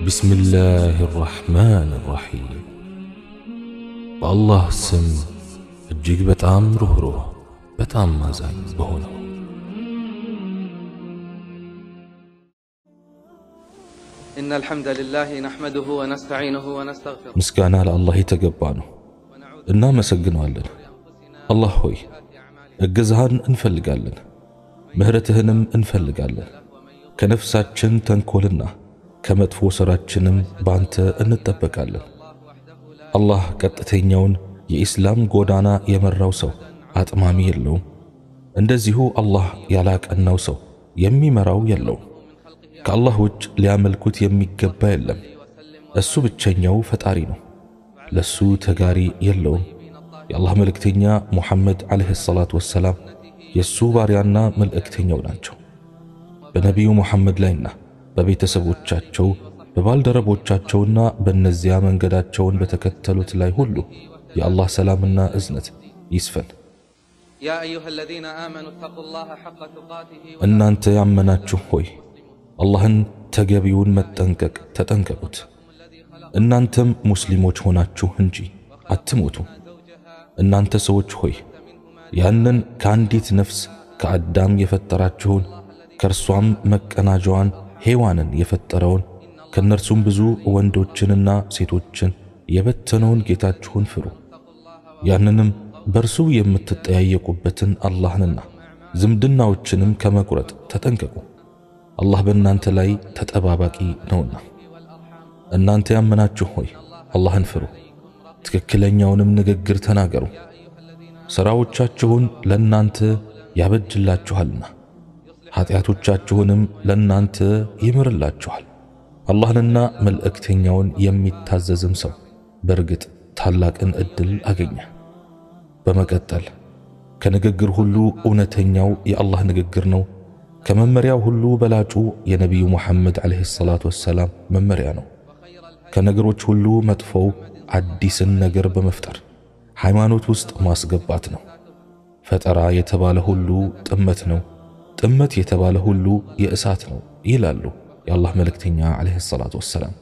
بسم الله الرحمن الرحيم بالله سم እጅግ በጣም ሩህሩህ በጣም አዛኝ በሆነው إن الحمد لله نحمده ونستعينه ونستغفره ምስጋና ለአላህ የተገባ ነው እና መሰግነዋለን። አላህ ሆይ እገዛህን እንፈልጋለን፣ ምህረትህንም እንፈልጋለን። ከነፍሳችን ተንኮልና ከመጥፎ ሥራችንም ባንተ እንጠበቃለን። አላህ ቀጥተኛውን የኢስላም ጎዳና የመራው ሰው አጥማሚ የለውም። እንደዚሁ አላህ ያላቀናው ሰው የሚመራው የለውም። ከአላህ ውጭ ሊያመልኩት የሚገባ የለም። እሱ ብቸኛው ፈጣሪ ነው፣ ለሱ ተጋሪ የለውም። የአላህ መልእክተኛ ሙሐመድ ዓለይሂ ሰላቱ ወሰላም የሱ ባሪያና መልእክተኛው ናቸው። በነቢዩ ሙሐመድ ላይና በቤተሰቦቻቸው በባልደረቦቻቸውና በእነዚያ መንገዳቸውን በተከተሉት ላይ ሁሉ የአላህ ሰላምና እዝነት ይስፈን። يا أيها الذين آمنوا اتقوا الله حق تقاته እናንተ ያመናችሁ ሆይ አላህን ተገቢውን መጠንቀቅ ተጠንቀቁት። እናንተም ሙስሊሞች ሆናችሁ እንጂ አትሞቱ። እናንተ ሰዎች ሆይ ያንን ከአንዲት ነፍስ ከአዳም የፈጠራችሁን ከእርሷም መቀናጃዋን ሔዋንን የፈጠረውን ከነርሱም ብዙ ወንዶችንና ሴቶችን የበተነውን ጌታችሁን ፍሩ። ያንንም በርሱ የምትጠያየቁበትን አላህንና ዝምድናዎችንም ከመቁረጥ ተጠንቀቁ። አላህ በእናንተ ላይ ተጠባባቂ ነውና። እናንተ ያመናችሁ ሆይ አላህን ፍሩ፣ ትክክለኛውንም ንግግር ተናገሩ። ሥራዎቻችሁን ለእናንተ ያበጅላችኋልና ኃጢአቶቻችሁንም ለእናንተ ይምርላችኋል። አላህንና መልእክተኛውን የሚታዘዝም ሰው በርግጥ ታላቅን ዕድል አገኘ። በመቀጠል ከንግግር ሁሉ እውነተኛው የአላህ ንግግር ነው። ከመመሪያው ሁሉ በላጩ የነቢዩ ሙሐመድ ዓለይሂ ሰላቱ ወሰላም መመሪያ ነው። ከነገሮች ሁሉ መጥፎው አዲስን ነገር በመፍጠር ሃይማኖት ውስጥ ማስገባት ነው። ፈጠራ የተባለ ሁሉ ጥመት ነው፣ ጥመት የተባለ ሁሉ የእሳት ነው ይላሉ የአላህ መልእክተኛ ዓለይሂ ሰላቱ ወሰላም።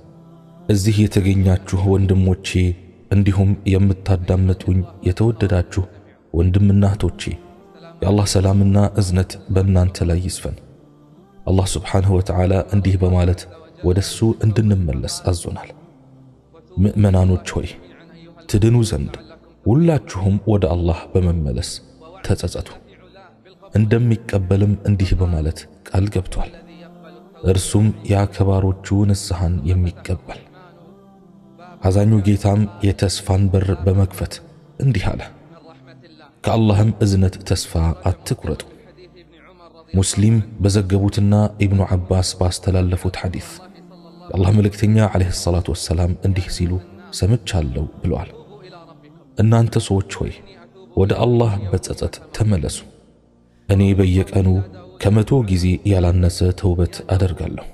እዚህ የተገኛችሁ ወንድሞቼ እንዲሁም የምታዳምጡኝ የተወደዳችሁ ወንድምና እህቶቼ የአላህ ሰላምና እዝነት በእናንተ ላይ ይስፈን። አላህ ስብሓንሁ ወተዓላ እንዲህ በማለት ወደሱ እንድንመለስ አዞናል። ምእመናኖች ሆይ ትድኑ ዘንድ ሁላችሁም ወደ አላህ በመመለስ ተጸጸቱ። እንደሚቀበልም እንዲህ በማለት ቃል ገብቷል። እርሱም የአከባሮቹ ንስሐን የሚቀበል። አዛኙ ጌታም የተስፋን በር በመክፈት እንዲህ አለ፣ ከአላህም እዝነት ተስፋ አትቁረጡ። ሙስሊም በዘገቡትና ኢብኑ ዓባስ ባስተላለፉት ሐዲስ የአላህ መልእክተኛ ዓለይሂ ሰላቱ ወሰላም እንዲህ ሲሉ ሰምቻለሁ ብለዋል። እናንተ ሰዎች ሆይ ወደ አላህ በጸጸት ተመለሱ። እኔ በየቀኑ ከ100 ጊዜ ያላነሰ ተውበት አደርጋለሁ።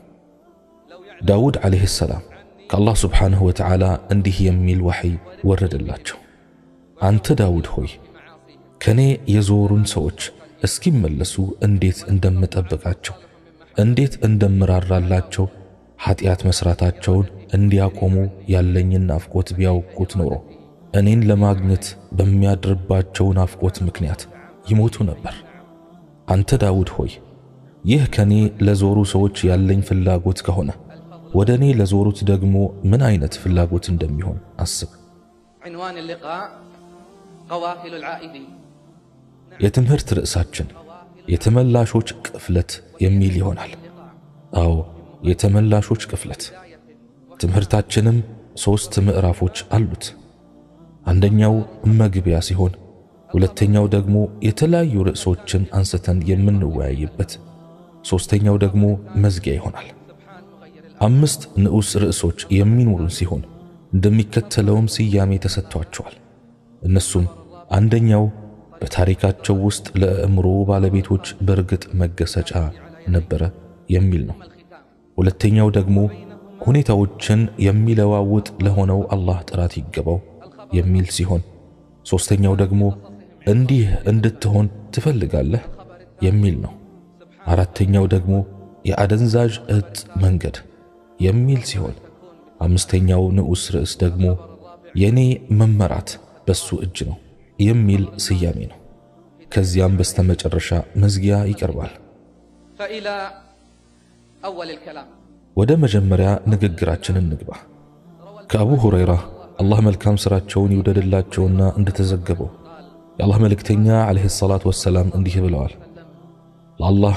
ዳውድ ዓለይሂ ሰላም ከአላህ ስብሓንሁ ወተዓላ እንዲህ የሚል ወሕይ ወረደላቸው። አንተ ዳውድ ሆይ ከኔ የዞሩን ሰዎች እስኪመለሱ እንዴት እንደምጠብቃቸው፣ እንዴት እንደምራራላቸው፣ ኃጢአት መስራታቸውን እንዲያቆሙ ያለኝን ናፍቆት ቢያውቁት ኖሮ እኔን ለማግኘት በሚያድርባቸው ናፍቆት ምክንያት ይሞቱ ነበር። አንተ ዳውድ ሆይ ይህ ከኔ ለዞሩ ሰዎች ያለኝ ፍላጎት ከሆነ ወደ እኔ ለዞሩት ደግሞ ምን አይነት ፍላጎት እንደሚሆን አስብ። عنوان اللقاء قوافل العائدين የትምህርት ርዕሳችን የተመላሾች ቅፍለት የሚል ይሆናል። አዎ የተመላሾች ቅፍለት። ትምህርታችንም 3 ምዕራፎች አሉት። አንደኛው መግቢያ ሲሆን ሁለተኛው ደግሞ የተለያዩ ርዕሶችን አንስተን የምንወያይበት፣ ሶስተኛው ደግሞ መዝጊያ ይሆናል። 5 ንዑስ ርዕሶች የሚኖሩን ሲሆን እንደሚከተለውም ስያሜ ተሰጥቷቸዋል። እነሱም አንደኛው በታሪካቸው ውስጥ ለአእምሮ ባለቤቶች በርግጥ መገሰጫ ነበረ የሚል ነው። ሁለተኛው ደግሞ ሁኔታዎችን የሚለዋውጥ ለሆነው አላህ ጥራት ይገባው የሚል ሲሆን ሶስተኛው ደግሞ እንዲህ እንድትሆን ትፈልጋለህ የሚል ነው። አራተኛው ደግሞ የአደንዛዥ እጽ መንገድ የሚል ሲሆን አምስተኛው ንዑስ ርዕስ ደግሞ የኔ መመራት በሱ እጅ ነው የሚል ስያሜ ነው። ከዚያም በስተመጨረሻ መዝጊያ ይቀርባል። فإلى أول الكلام ወደ መጀመሪያ ንግግራችን እንግባ። ከአቡ ሁረይራ አላህ መልካም ስራቸውን ይወደድላቸውና እንደተዘገበው የአላህ መልእክተኛ አለይሂ ሰላቱ ወሰላም እንዲህ ብለዋል። ለአላህ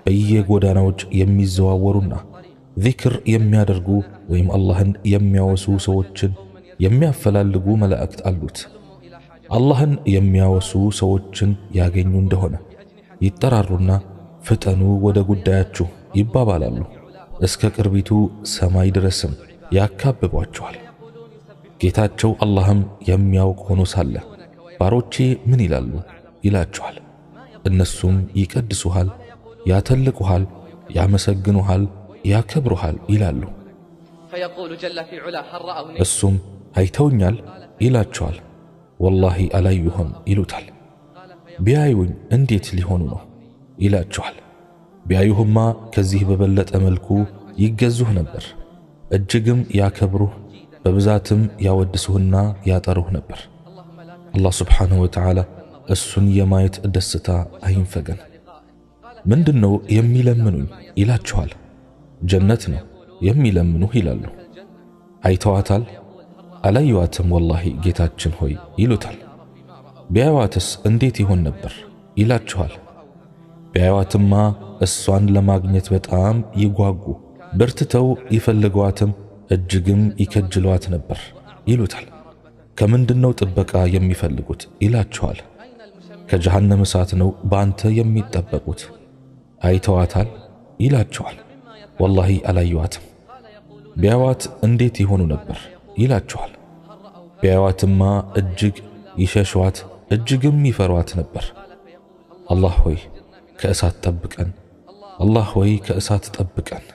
በየጎዳናዎች የሚዘዋወሩና ዚክር የሚያደርጉ ወይም አላህን የሚያወሱ ሰዎችን የሚያፈላልጉ መላእክት አሉት። አላህን የሚያወሱ ሰዎችን ያገኙ እንደሆነ ይጠራሩና ፍጠኑ ወደ ጉዳያችሁ ይባባላሉ። እስከ ቅርቢቱ ሰማይ ድረስም ያካብቧቸዋል። ጌታቸው አላህም የሚያውቅ ሆኖ ሳለ ባሮቼ ምን ይላሉ ይላቸዋል። እነሱም ይቀድሱሃል፣ ያተልቁሃል፣ ያመሰግኑሃል፣ ያከብሩሃል ይላሉ። فيقول جل في علاه هل رأوني እሱም አይተውኛል ይላቸዋል። ወላሂ አላዩህም ይሉታል። ቢያዩኝ እንዴት ሊሆኑ ነው ይላቸዋል። ቢያዩህማ ከዚህ በበለጠ መልኩ ይገዙህ ነበር፣ እጅግም ያከብሩህ፣ በብዛትም ያወድሱህና ያጠሩህ ነበር። አላህ ስብሓንሁ ወተዓላ እሱን የማየት ደስታ አይንፈገን። ምንድነው የሚለምኑኝ ይላቸዋል። ጀነት ነው የሚለምኑህ ይላሉ። አይተዋታል? አላዩዋትም ወላሂ ጌታችን ሆይ ይሉታል። ቢያዩዋትስ እንዴት ይሆን ነበር ይላቸዋል። ቢያዩዋትማ እሷን ለማግኘት በጣም ይጓጉ፣ በርትተው ይፈልጓትም፣ እጅግም ይከጅሏት ነበር ይሉታል። ከምንድነው ጥበቃ የሚፈልጉት ይላቸዋል። ከጀሃነም እሳት ነው በአንተ የሚጠበቁት። አይተዋታል ይላቸዋል። ወላሂ አላዩዋትም። ቢያዩዋት እንዴት ይሆኑ ነበር ይላቸዋል። ቢያዩዋትማ እጅግ ይሸሿት፣ እጅግም ይፈሯት ነበር። አላህ ሆይ ከእሳት ጠብቀን፣ አላህ ሆይ ከእሳት ጠብቀን።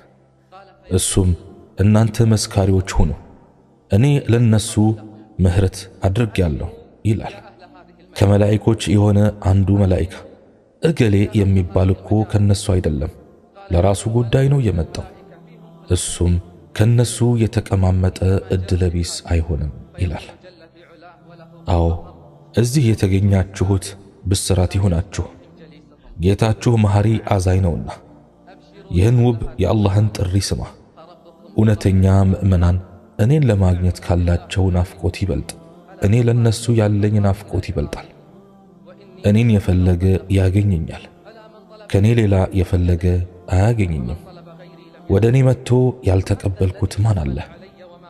እሱም እናንተ መስካሪዎች ሁኑ፣ እኔ ለነሱ ምህረት አድርጌያለሁ ይላል። ከመላእክቶች የሆነ አንዱ መላእክት እገሌ የሚባል እኮ ከነሱ አይደለም፣ ለራሱ ጉዳይ ነው የመጣው፣ እሱም ከነሱ የተቀማመጠ እድለቢስ አይሆንም ይላል። አዎ እዚህ የተገኛችሁት ብስራት ይሁናችሁ፣ ጌታችሁ መሐሪ አዛኝ ነውና። ይህን ውብ የአላህን ጥሪ ስማ። እውነተኛ ምእመናን እኔን ለማግኘት ካላቸው ናፍቆት ይበልጥ እኔ ለነሱ ያለኝ ናፍቆት ይበልጣል። እኔን የፈለገ ያገኘኛል፣ ከኔ ሌላ የፈለገ አያገኘኝም። ወደ እኔ መጥቶ ያልተቀበልኩት ማን አለ?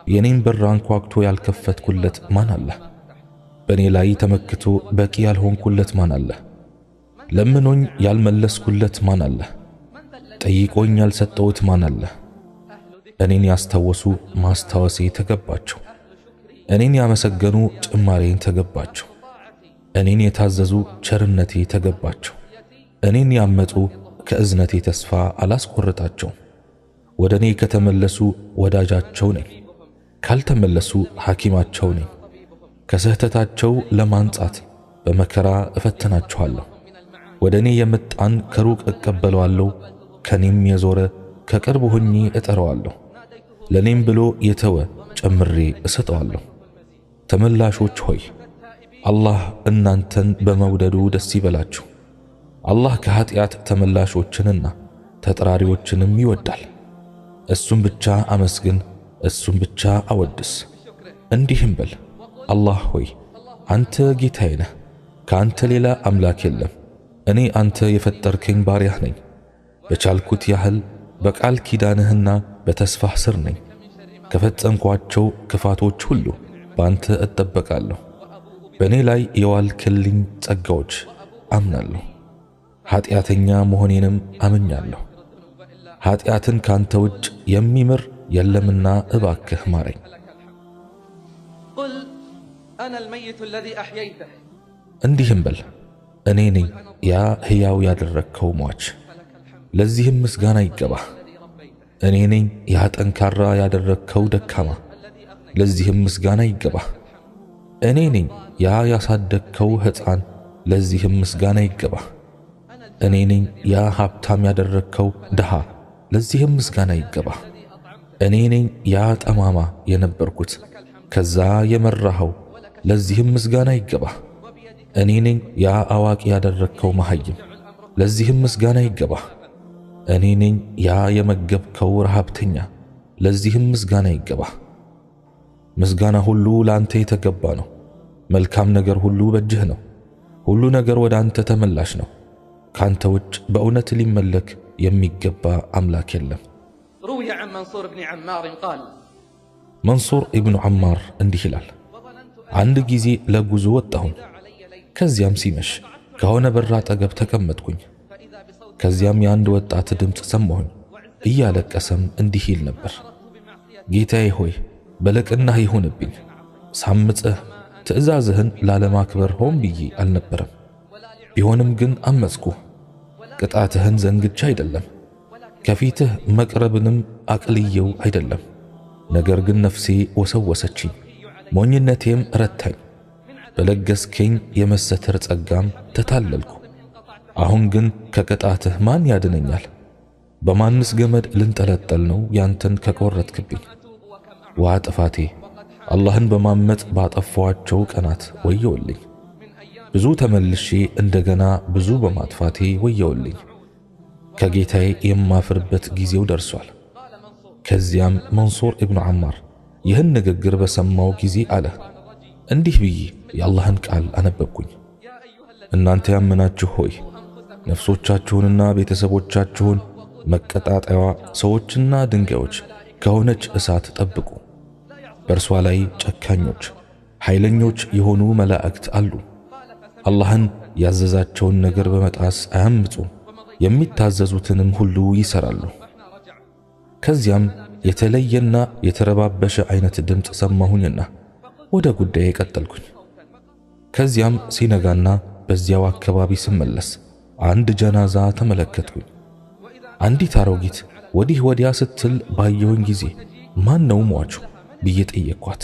የኔን በር አንኳኩቶ ያልከፈትኩለት ማን አለ? በእኔ ላይ ተመክቶ በቂ ያልሆንኩለት ማን አለ? ለምኖኝ ያልመለስኩለት ማን አለ? ጠይቆኝ ያልሰጠሁት ማን አለ? እኔን ያስታወሱ ማስታወሴ ተገባቸው፣ እኔን ያመሰገኑ ጭማሬን ተገባቸው፣ እኔን የታዘዙ ቸርነቴ ተገባቸው፣ እኔን ያመጡ ከእዝነቴ ተስፋ አላስቆረጣቸውም። ወደ እኔ ከተመለሱ ወዳጃቸው ነኝ፣ ካልተመለሱ ሐኪማቸው ነኝ። ከስህተታቸው ለማንጻት በመከራ እፈትናቸዋለሁ። ወደ እኔ የመጣን ከሩቅ እቀበለዋለሁ፣ ከኔም የዞረ ከቅርብ ሆኜ እጠራዋለሁ። ለኔም ብሎ የተወ ጨምሬ እሰጠዋለሁ። ተመላሾች ሆይ አላህ እናንተን በመውደዱ ደስ ይበላችሁ። አላህ ከኃጢአት ተመላሾችንና ተጠራሪዎችንም ይወዳል። እሱም ብቻ አመስግን፣ እሱም ብቻ አወድስ። እንዲህም በል አላህ ሆይ አንተ ጌታዬ ነህ፣ ከአንተ ሌላ አምላክ የለም። እኔ አንተ የፈጠርከኝ ባሪያህ ነኝ። በቻልኩት ያህል በቃል ኪዳንህና በተስፋህ ስር ነኝ። ከፈጸምኳቸው ክፋቶች ሁሉ በአንተ እጠበቃለሁ። በእኔ ላይ የዋልክልኝ ጸጋዎች አምናለሁ። ኃጢአተኛ መሆኔንም አምኛለሁ። ኃጢአትን ካንተ ውጭ የሚምር የለምና እባክህ ማረኝ። قل أنا الميت الذي أحييته እንዲህም በል እኔ ነኝ ያ ሕያው ያደረግከው ሟች፣ ለዚህም ምስጋና ይገባህ። እኔ ነኝ ያ ጠንካራ ያደረግከው ደካማ፣ ለዚህም ምስጋና ይገባህ። እኔ ነኝ ያ ያሳደግከው ሕፃን፣ ለዚህም ምስጋና ይገባህ። እኔ ነኝ ያ ሀብታም ያደረግከው ድሃ፣ ለዚህም ምስጋና ይገባህ። እኔ ነኝ ያ ጠማማ የነበርኩት ከዛ የመራኸው ለዚህም ምስጋና ይገባህ። እኔ ነኝ ያ አዋቂ ያደረግከው መሐይም ለዚህም ምስጋና ይገባህ። እኔ ነኝ ያ የመገብከው ረሃብተኛ ለዚህም ምስጋና ይገባህ። ምስጋና ሁሉ ለአንተ የተገባ ነው። መልካም ነገር ሁሉ በእጅህ ነው። ሁሉ ነገር ወደ አንተ ተመላሽ ነው። ካንተ ውጭ በእውነት ሊመለክ የሚገባ አምላክ የለም። روي عن منصور بن عمار قال መንሱር ኢብኑ ዐማር እንዲህ ይላል፣ አንድ ጊዜ ለጉዞ ወጣሁኝ። ከዚያም ሲመሽ ከሆነ በር አጠገብ ተቀመጥኩኝ። ከዚያም የአንድ ወጣት ድምፅ ሰማሁኝ። እያለቀሰም እንዲህ ይል ነበር፣ ጌታዬ ሆይ በለቅናህ ይሁንብኝ። ሳምጽህ ትእዛዝህን ላለማክበር ሆን ብዬ አልነበረም። ቢሆንም ግን አመጽኩ። ቅጣትህን ዘንግቼ አይደለም፣ ከፊትህ መቅረብንም አቅልየው አይደለም። ነገር ግን ነፍሴ ወሰወሰችኝ፣ ሞኝነቴም ረታኝ። በለገስከኝ የመሰተር ጸጋም ተታለልኩ። አሁን ግን ከቅጣትህ ማን ያድነኛል? በማንስ ገመድ ልንጠለጠል ነው ያንተን ከቆረጥክብኝ? ዋ ጥፋቴ! አላህን በማመጥ ባጠፋዋቸው ቀናት ወየውልኝ። ብዙ ተመልሼ እንደገና ብዙ በማጥፋቴ ወየውልኝ። ከጌታዬ የማፍርበት ጊዜው ደርሷል። ከዚያም መንሱር ኢብኑ ዐማር ይህን ንግግር በሰማው ጊዜ አለ፣ እንዲህ ብዬ የአላህን ቃል አነበብኩኝ። እናንተ ያመናችሁ ሆይ ነፍሶቻችሁንና ቤተሰቦቻችሁን መቀጣጠያዋ ሰዎችና ድንጋዮች ከሆነች እሳት ጠብቁ። በእርሷ ላይ ጨካኞች ኃይለኞች የሆኑ መላእክት አሉ። አላህን ያዘዛቸውን ነገር በመጣስ አያምፁ፣ የሚታዘዙትንም ሁሉ ይሰራሉ። ከዚያም የተለየና የተረባበሸ አይነት ድምፅ ሰማሁኝና ወደ ጉዳዬ ቀጠልኩኝ። ከዚያም ሲነጋና በዚያው አካባቢ ስመለስ አንድ ጀናዛ ተመለከትኩኝ። አንዲት አሮጊት ወዲህ ወዲያ ስትል ባየሁኝ ጊዜ ማን ነው ሟቹ ብዬ ጠየቅኳት።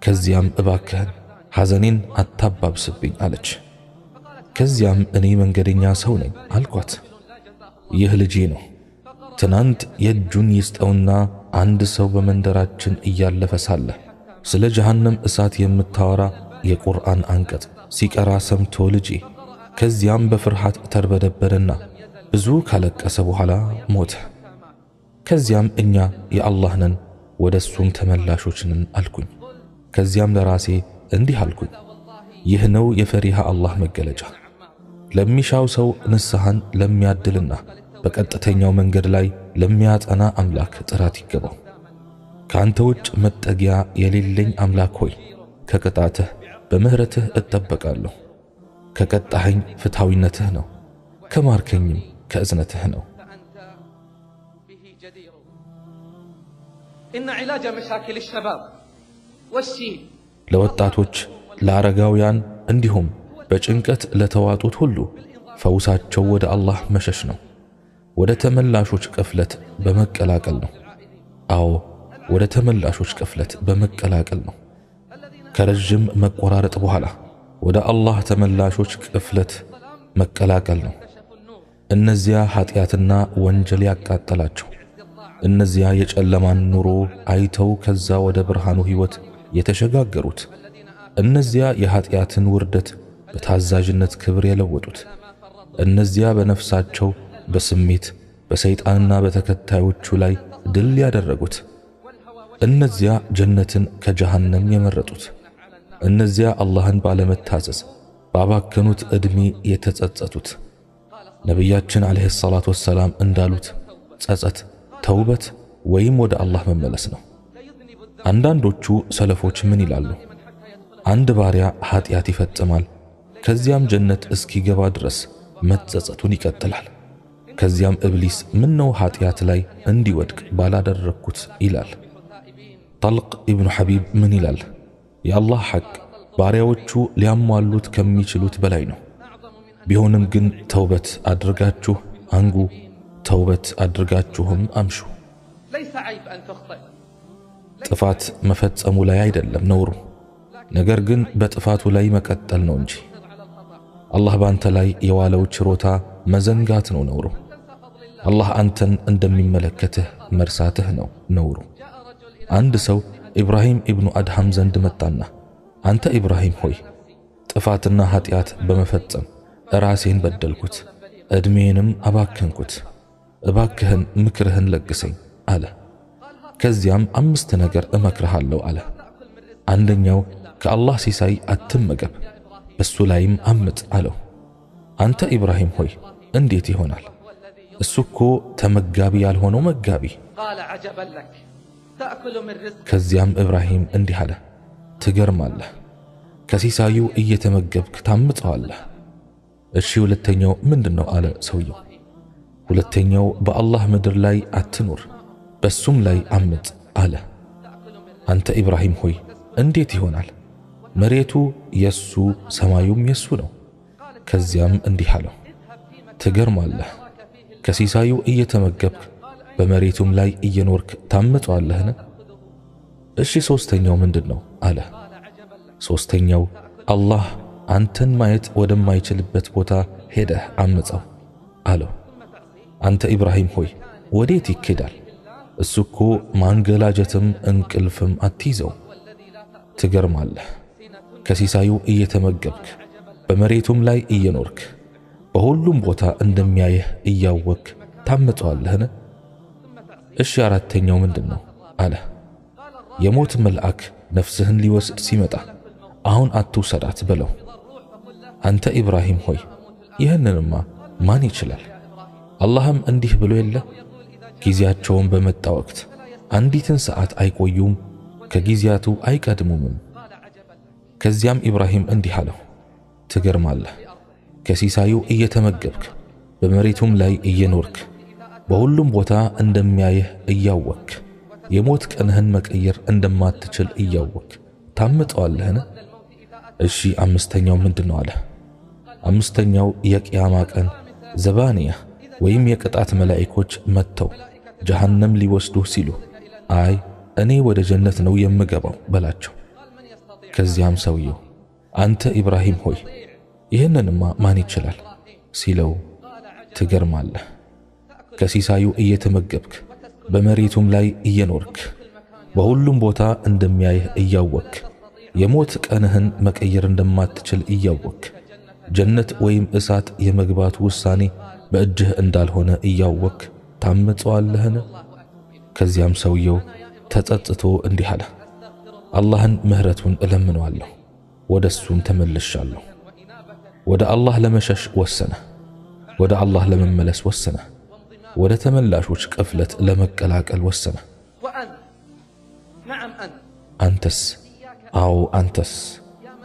ከዚያም እባክህን ሐዘኔን አታባብስብኝ አለች። ከዚያም እኔ መንገደኛ ሰው ነኝ አልኳት። ይህ ልጄ ነው። ትናንት የእጁን ይስጠውና አንድ ሰው በመንደራችን እያለፈ ሳለ ስለ ጀሃነም እሳት የምታወራ የቁርአን አንቀጽ ሲቀራ ሰምቶ ልጄ ከዚያም በፍርሃት ተርበደበደና ብዙ ካለቀሰ በኋላ ሞተ። ከዚያም እኛ የአላህ ነን ወደሱም ተመላሾች ነን አልኩኝ። ከዚያም ለራሴ እንዲህ አልኩኝ፣ ይህ ነው የፈሪሃ አላህ መገለጫ። ለሚሻው ሰው ንስሐን ለሚያድልና በቀጥተኛው መንገድ ላይ ለሚያጸና አምላክ ጥራት ይገባው። ካንተ ውጭ መጠጊያ የሌለኝ አምላክ ሆይ ከቅጣትህ በምህረትህ እጠበቃለሁ። ከቀጣኸኝ ፍትሃዊነትህ ነው፣ ከማርከኝም ከእዝነትህ ነው። إن علاج مشاكل الشباب والشيب ለወጣቶች ለአረጋውያን እንዲሁም በጭንቀት ለተዋጡት ሁሉ ፈውሳቸው ወደ አላህ መሸሽ ነው። ወደ ተመላሾች ቅፍለት በመቀላቀል ነው። አዎ ወደ ተመላሾች ቅፍለት በመቀላቀል ነው። ከረጅም መቆራረጥ በኋላ ወደ አላህ ተመላሾች ቅፍለት መቀላቀል ነው። እነዚያ ኃጢአትና ወንጀል ያቃጠላቸው፣ እነዚያ የጨለማን ኑሮ አይተው ከዛ ወደ ብርሃኑ ሕይወት የተሸጋገሩት፣ እነዚያ የኃጢአትን ውርደት በታዛዥነት ክብር የለወጡት፣ እነዚያ በነፍሳቸው በስሜት በሰይጣንና በተከታዮቹ ላይ ድል ያደረጉት፣ እነዚያ ጀነትን ከጀሃነም የመረጡት፣ እነዚያ አላህን ባለመታዘዝ ባባከኑት ዕድሜ የተጸጸቱት። ነቢያችን ዓለይሂ ሰላቱ ወሰላም እንዳሉት ጸጸት ተውበት ወይም ወደ አላህ መመለስ ነው። አንዳንዶቹ ሰለፎች ምን ይላሉ? አንድ ባሪያ ኃጢአት ይፈጽማል፣ ከዚያም ጀነት እስኪገባ ድረስ መጸጸቱን ይቀጥላል። ከዚያም ኢብሊስ ምን ነው ኃጢአት ላይ እንዲወድቅ ባላደረኩት ይላል። ጠልቅ ኢብኑ ሐቢብ ምን ይላል? የአላህ ሐቅ ባሪያዎቹ ሊያሟሉት ከሚችሉት በላይ ነው። ቢሆንም ግን ተውበት አድርጋችሁ አንጉ፣ ተውበት አድርጋችሁም አምሹ። ليس عيب أن تخطئ ጥፋት መፈጸሙ ላይ አይደለም ነውሩ፣ ነገር ግን በጥፋቱ ላይ መቀጠል ነው እንጂ። አላህ ባንተ ላይ የዋለው ችሮታ መዘንጋት ነው ነውሩ። አላህ አንተን እንደሚመለከትህ መርሳትህ ነው ነውሩ። አንድ ሰው ኢብራሂም ኢብኑ አድሃም ዘንድ መጣና አንተ ኢብራሂም ሆይ ጥፋትና ኃጢአት በመፈጸም ራሴን በደልኩት፣ እድሜንም አባከንኩት፣ እባክህን ምክርህን ለግሰኝ አለ። ከዚያም 5 ነገር እመክርሃለሁ አለ። አንደኛው ከአላህ ሲሳይ አትመገብ፣ እሱ ላይም አምጥ አለው። አንተ ኢብራሂም ሆይ እንዴት ይሆናል? እሱ እኮ ተመጋቢ ያልሆነው መጋቢ። ከዚያም ኢብራሂም እንዲህ አለ፣ ትገርማለህ፣ ከሲሳዩ እየተመገብክ ታምጠዋለህ። እሺ ሁለተኛው ምንድነው አለ ሰውየው። ሁለተኛው በአላህ ምድር ላይ አትኑር፣ በሱም ላይ አምጥ አለ። አንተ ኢብራሂም ሆይ እንዴት ይሆናል? መሬቱ የሱ ሰማዩም የሱ ነው። ከዚያም እንዲህ አለው፣ ትገርማለህ፣ ከሲሳዩ እየተመገብክ በመሬቱም ላይ እየኖርክ ታምጠዋለህን? እሺ ሶስተኛው ምንድነው አለ። ሶስተኛው አላህ አንተን ማየት ወደማይችልበት ቦታ ሄደህ አምፀው አለው። አንተ ኢብራሂም ሆይ ወዴት ይኬዳል? እሱ እኮ ማንገላጀትም እንቅልፍም አትይዘው። ትገርማለህ፣ ከሲሳዩ እየተመገብክ በመሬቱም ላይ እየኖርክ በሁሉም ቦታ እንደሚያየህ እያወክ ታምጠዋለህን? እሺ አራተኛው ምንድነው አለ። የሞት መልአክ ነፍስህን ሊወስድ ሲመጣ አሁን አትውሰዳት በለው። አንተ ኢብራሂም ሆይ ይህንንማ ማን ይችላል? አላህም እንዲህ ብሎ የለ ጊዜያቸውን በመጣ ወቅት አንዲትን ሰዓት አይቆዩም፣ ከጊዜያቱ አይቀድሙም። ከዚያም ኢብራሂም እንዲህ አለው፣ ትገርማለህ፣ ከሲሳዩ እየተመገብክ በመሬቱም ላይ እየኖርክ በሁሉም ቦታ እንደሚያየህ እያወክ የሞት ቀንህን መቀየር እንደማትችል እያወክ ታምጠዋለህን? እሺ አምስተኛው ምንድነው አለ። አምስተኛው የቂያማ ቀን ዘባንያ ወይም የቅጣት መላእክቶች መጥተው ጀሃነም ሊወስዱህ ሲሉ አይ እኔ ወደ ጀነት ነው የምገባው በላቸው። ከዚያም ሰውየው አንተ ኢብራሂም ሆይ ይህንንማ ማን ይችላል ሲለው፣ ትገርማለህ፣ ከሲሳዩ እየተመገብክ በመሬቱም ላይ እየኖርክ በሁሉም ቦታ እንደሚያይህ እያወክ የሞት ቀንህን መቀየር እንደማትችል እያወክ ጀነት ወይም እሳት የመግባት ውሳኔ በእጅህ እንዳልሆነ እያወክ ታምጠዋለህን? ከዚያም ሰውየው ተጸጽቶ እንዲህ አለ፣ አላህን ምህረቱን እለምነዋለሁ፣ ወደሱም ተመልሻለሁ። ወደ አላህ ለመሸሽ ወሰነ፣ ወደ አላህ ለመመለስ ወሰነ፣ ወደ ተመላሾች ቅፍለት ለመቀላቀል ወሰነ። አንተስ? አዎ አንተስ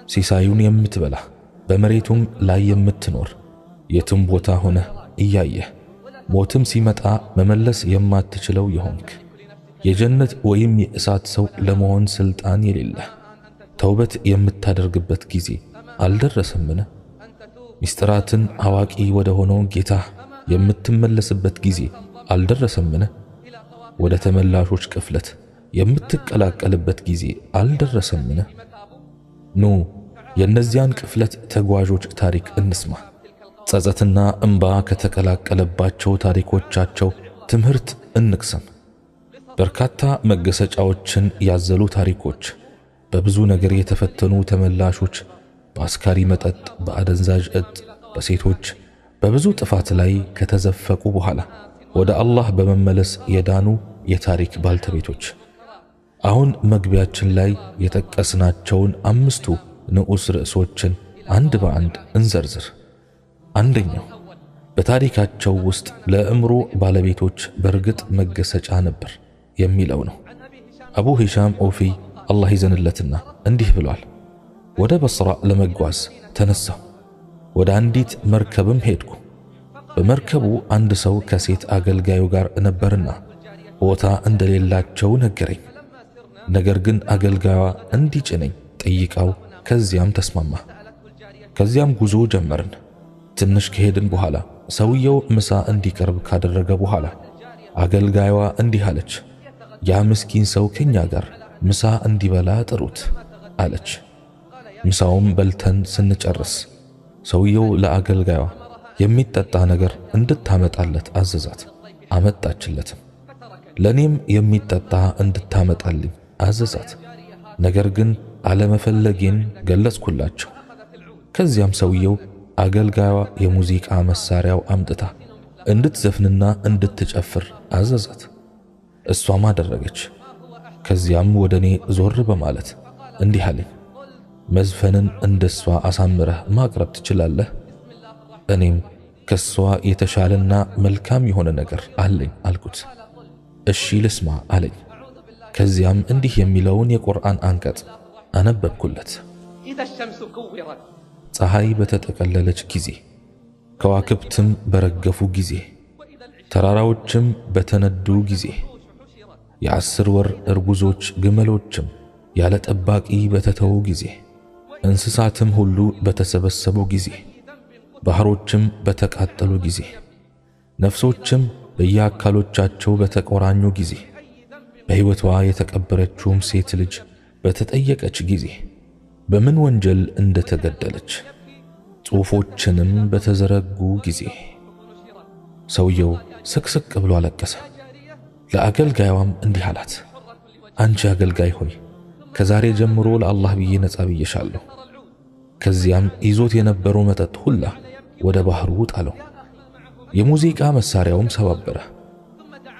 ሲሳዩን የምትበላ በመሬቱም ላይ የምትኖር የትም ቦታ ሆነህ እያየህ ሞትም ሲመጣ መመለስ የማትችለው የሆንክ የጀነት ወይም የእሳት ሰው ለመሆን ስልጣን የሌለህ ተውበት የምታደርግበት ጊዜ አልደረሰምን? ሚስጥራትን አዋቂ ወደ ሆነው ጌታ የምትመለስበት ጊዜ አልደረሰምን? ወደ ተመላሾች ቅፍለት የምትቀላቀልበት ጊዜ አልደረሰምን? ኑ የነዚያን ቅፍለት ተጓዦች ታሪክ እንስማ። ጸጸትና እንባ ከተቀላቀለባቸው ታሪኮቻቸው ትምህርት እንቅሰም። በርካታ መገሰጫዎችን ያዘሉ ታሪኮች፣ በብዙ ነገር የተፈተኑ ተመላሾች፣ በአስካሪ መጠጥ፣ በአደንዛዥ እጽ፣ በሴቶች በብዙ ጥፋት ላይ ከተዘፈቁ በኋላ ወደ አላህ በመመለስ የዳኑ የታሪክ ባልተቤቶች። አሁን መግቢያችን ላይ የጠቀስናቸውን 5 ንዑስ ርዕሶችን አንድ በአንድ እንዘርዝር። አንደኛው በታሪካቸው ውስጥ ለእምሮ ባለቤቶች በርግጥ መገሰጫ ነበር የሚለው ነው። አቡ ሂሻም ኦፊ አላህ ይዘንለትና እንዲህ ብሏል፣ ወደ በስራ ለመጓዝ ተነሳሁ። ወደ አንዲት መርከብም ሄድኩ። በመርከቡ አንድ ሰው ከሴት አገልጋዩ ጋር ነበርና ቦታ እንደሌላቸው ነገረኝ። ነገር ግን አገልጋዩዋ እንዲጭነኝ ጠይቃው ከዚያም ተስማማ። ከዚያም ጉዞ ጀመርን። ትንሽ ከሄድን በኋላ ሰውየው ምሳ እንዲቀርብ ካደረገ በኋላ አገልጋዩዋ እንዲህ አለች፣ ያ ምስኪን ሰው ከኛ ጋር ምሳ እንዲበላ ጥሩት አለች። ምሳውም በልተን ስንጨርስ ሰውየው ለአገልጋዩዋ የሚጠጣ ነገር እንድታመጣለት አዘዛት። አመጣችለትም። ለኔም የሚጠጣ እንድታመጣልኝ አዘዛት። ነገር ግን አለመፈለጌን ገለጽኩላቸው። ከዚያም ሰውየው አገልጋዩዋ የሙዚቃ መሳሪያው አምጥታ እንድትዘፍንና እንድትጨፍር አዘዛት። እሷም አደረገች። ከዚያም ወደኔ ዞር በማለት እንዲህ አለኝ፣ መዝፈንን እንደሷ አሳምረህ ማቅረብ ትችላለህ? እኔም ከሷ የተሻለና መልካም የሆነ ነገር አለኝ አልኩት። እሺ ልስማ አለኝ። ከዚያም እንዲህ የሚለውን የቁርአን አንቀጽ አነበብኩለት። ፀሐይ በተጠቀለለች ጊዜ፣ ከዋክብትም በረገፉ ጊዜ፣ ተራራዎችም በተነዱ ጊዜ፣ የ10 ወር እርጉዞች ግመሎችም ያለ ጠባቂ በተተዉ ጊዜ፣ እንስሳትም ሁሉ በተሰበሰቡ ጊዜ፣ ባህሮችም በተቃጠሉ ጊዜ፣ ነፍሶችም በየአካሎቻቸው በተቆራኙ ጊዜ፣ በሕይወቷ የተቀበረችውም ሴት ልጅ በተጠየቀች ጊዜ በምን ወንጀል እንደተገደለች፣ ጽሑፎችንም በተዘረጉ ጊዜ። ሰውየው ስቅስቅ ብሎ አለቀሰ። ለአገልጋይዋም እንዲህ አላት፣ አንቺ አገልጋይ ሆይ ከዛሬ ጀምሮ ለአላህ ብዬ ነጻ ብዬሻለሁ። ከዚያም ይዞት የነበረው መጠጥ ሁላ ወደ ባህሩ ጣለው። የሙዚቃ መሳሪያውም ሰባበረ።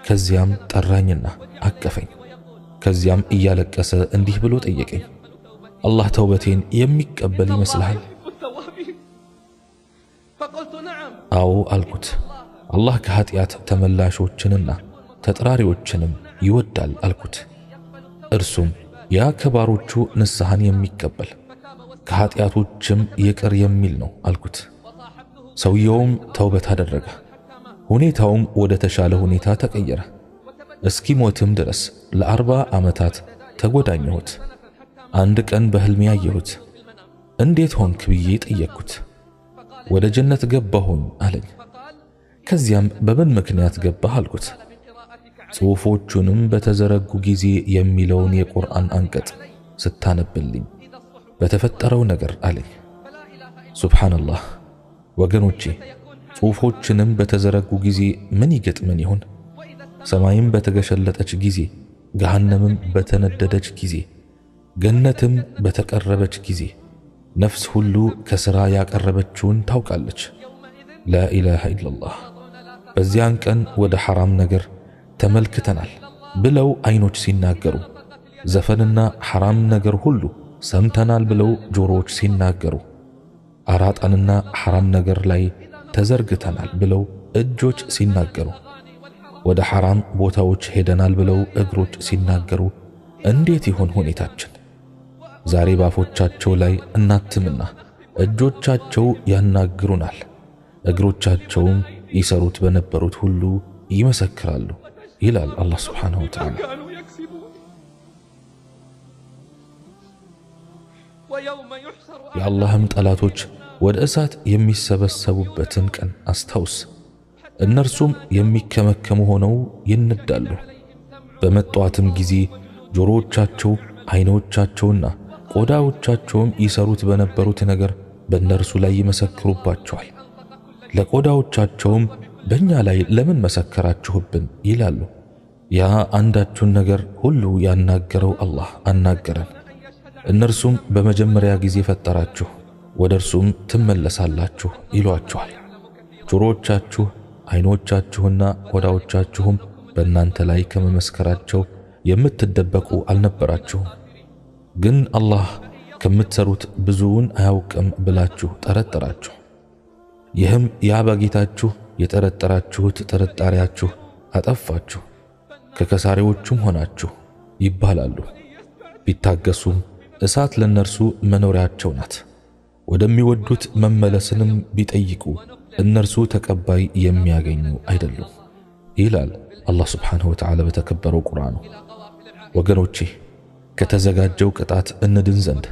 ከዚያም ጠራኝና አቀፈኝ። ከዚያም እያለቀሰ እንዲህ ብሎ ጠየቀኝ፣ አላህ ተውበቴን የሚቀበል ይመስልሃል? አዎ አልኩት። አላህ ከኃጢአት ተመላሾችንና ተጥራሪዎችንም ይወዳል አልኩት። እርሱም ያ ከባሮቹ ንስሐን የሚቀበል ከኃጢአቶችም ይቅር የሚል ነው አልኩት። ሰውየውም ተውበት አደረገ። ሁኔታውም ወደ ተሻለ ሁኔታ ተቀየረ። እስኪሞትም ድረስ ለ40 ዓመታት ተጎዳኘሁት። አንድ ቀን በህልሜ ያየሁት። እንዴት ሆንክ ብዬ ጠየቅኩት። ወደ ጀነት ገባሁኝ አለኝ። ከዚያም በምን ምክንያት ገባህ አልኩት። ጽሑፎቹንም በተዘረጉ ጊዜ የሚለውን የቁርአን አንቀጽ ስታነብልኝ በተፈጠረው ነገር አለኝ። ሱብሓነላህ ወገኖቼ፣ ጽሑፎችንም በተዘረጉ ጊዜ ምን ይገጥመን ይሆን? ሰማይም በተገሸለጠች ጊዜ፣ ገሃነምም በተነደደች ጊዜ፣ ገነትም በተቀረበች ጊዜ ነፍስ ሁሉ ከሥራ ያቀረበችውን ታውቃለች። ላኢላሃ ኢላላህ። በዚያን ቀን ወደ ሐራም ነገር ተመልክተናል ብለው አይኖች ሲናገሩ፣ ዘፈንና ሐራም ነገር ሁሉ ሰምተናል ብለው ጆሮዎች ሲናገሩ፣ አራጣንና ሐራም ነገር ላይ ተዘርግተናል ብለው እጆች ሲናገሩ፣ ወደ ሐራም ቦታዎች ሄደናል ብለው እግሮች ሲናገሩ፣ እንዴት ይሆን ሁኔታችን? ዛሬ ባፎቻቸው ላይ እናትምና እጆቻቸው ያናግሩናል፣ እግሮቻቸውም ይሰሩት በነበሩት ሁሉ ይመሰክራሉ ይላል አላህ ሱብሓነሁ ወተዓላ። የአላህም ጠላቶች ወደ እሳት የሚሰበሰቡበትን ቀን አስታውስ። እነርሱም የሚከመከሙ ሆነው ይነዳሉ። በመጧትም ጊዜ ጆሮዎቻቸው፣ አይኖቻቸውና ቆዳዎቻቸውም ይሰሩት በነበሩት ነገር በእነርሱ ላይ ይመሰክሩባቸዋል። ለቆዳዎቻቸውም በእኛ ላይ ለምን መሰከራችሁብን ይላሉ። ያ አንዳችሁን ነገር ሁሉ ያናገረው አላህ አናገረን። እነርሱም በመጀመሪያ ጊዜ ፈጠራችሁ፣ ወደ እርሱም ትመለሳላችሁ ይሏችኋል። ጆሮዎቻችሁ፣ አይኖቻችሁና ቆዳዎቻችሁም በእናንተ ላይ ከመመስከራቸው የምትደበቁ አልነበራችሁም። ግን አላህ ከምትሰሩት ብዙውን አያውቅም ብላችሁ ጠረጠራችሁ። ይህም ያ በጌታችሁ የጠረጠራችሁት ጥርጣሬያችሁ አጠፋችሁ፣ ከከሳሪዎቹም ሆናችሁ ይባላሉ። ቢታገሱም እሳት ለነርሱ መኖሪያቸው ናት። ወደሚወዱት መመለስንም ቢጠይቁ እነርሱ ተቀባይ የሚያገኙ አይደሉም ይላል አላህ ሱብሓነሁ ወተዓላ በተከበረው ቁርአኑ። ወገኖቼ፣ ከተዘጋጀው ቅጣት እንድን ዘንድ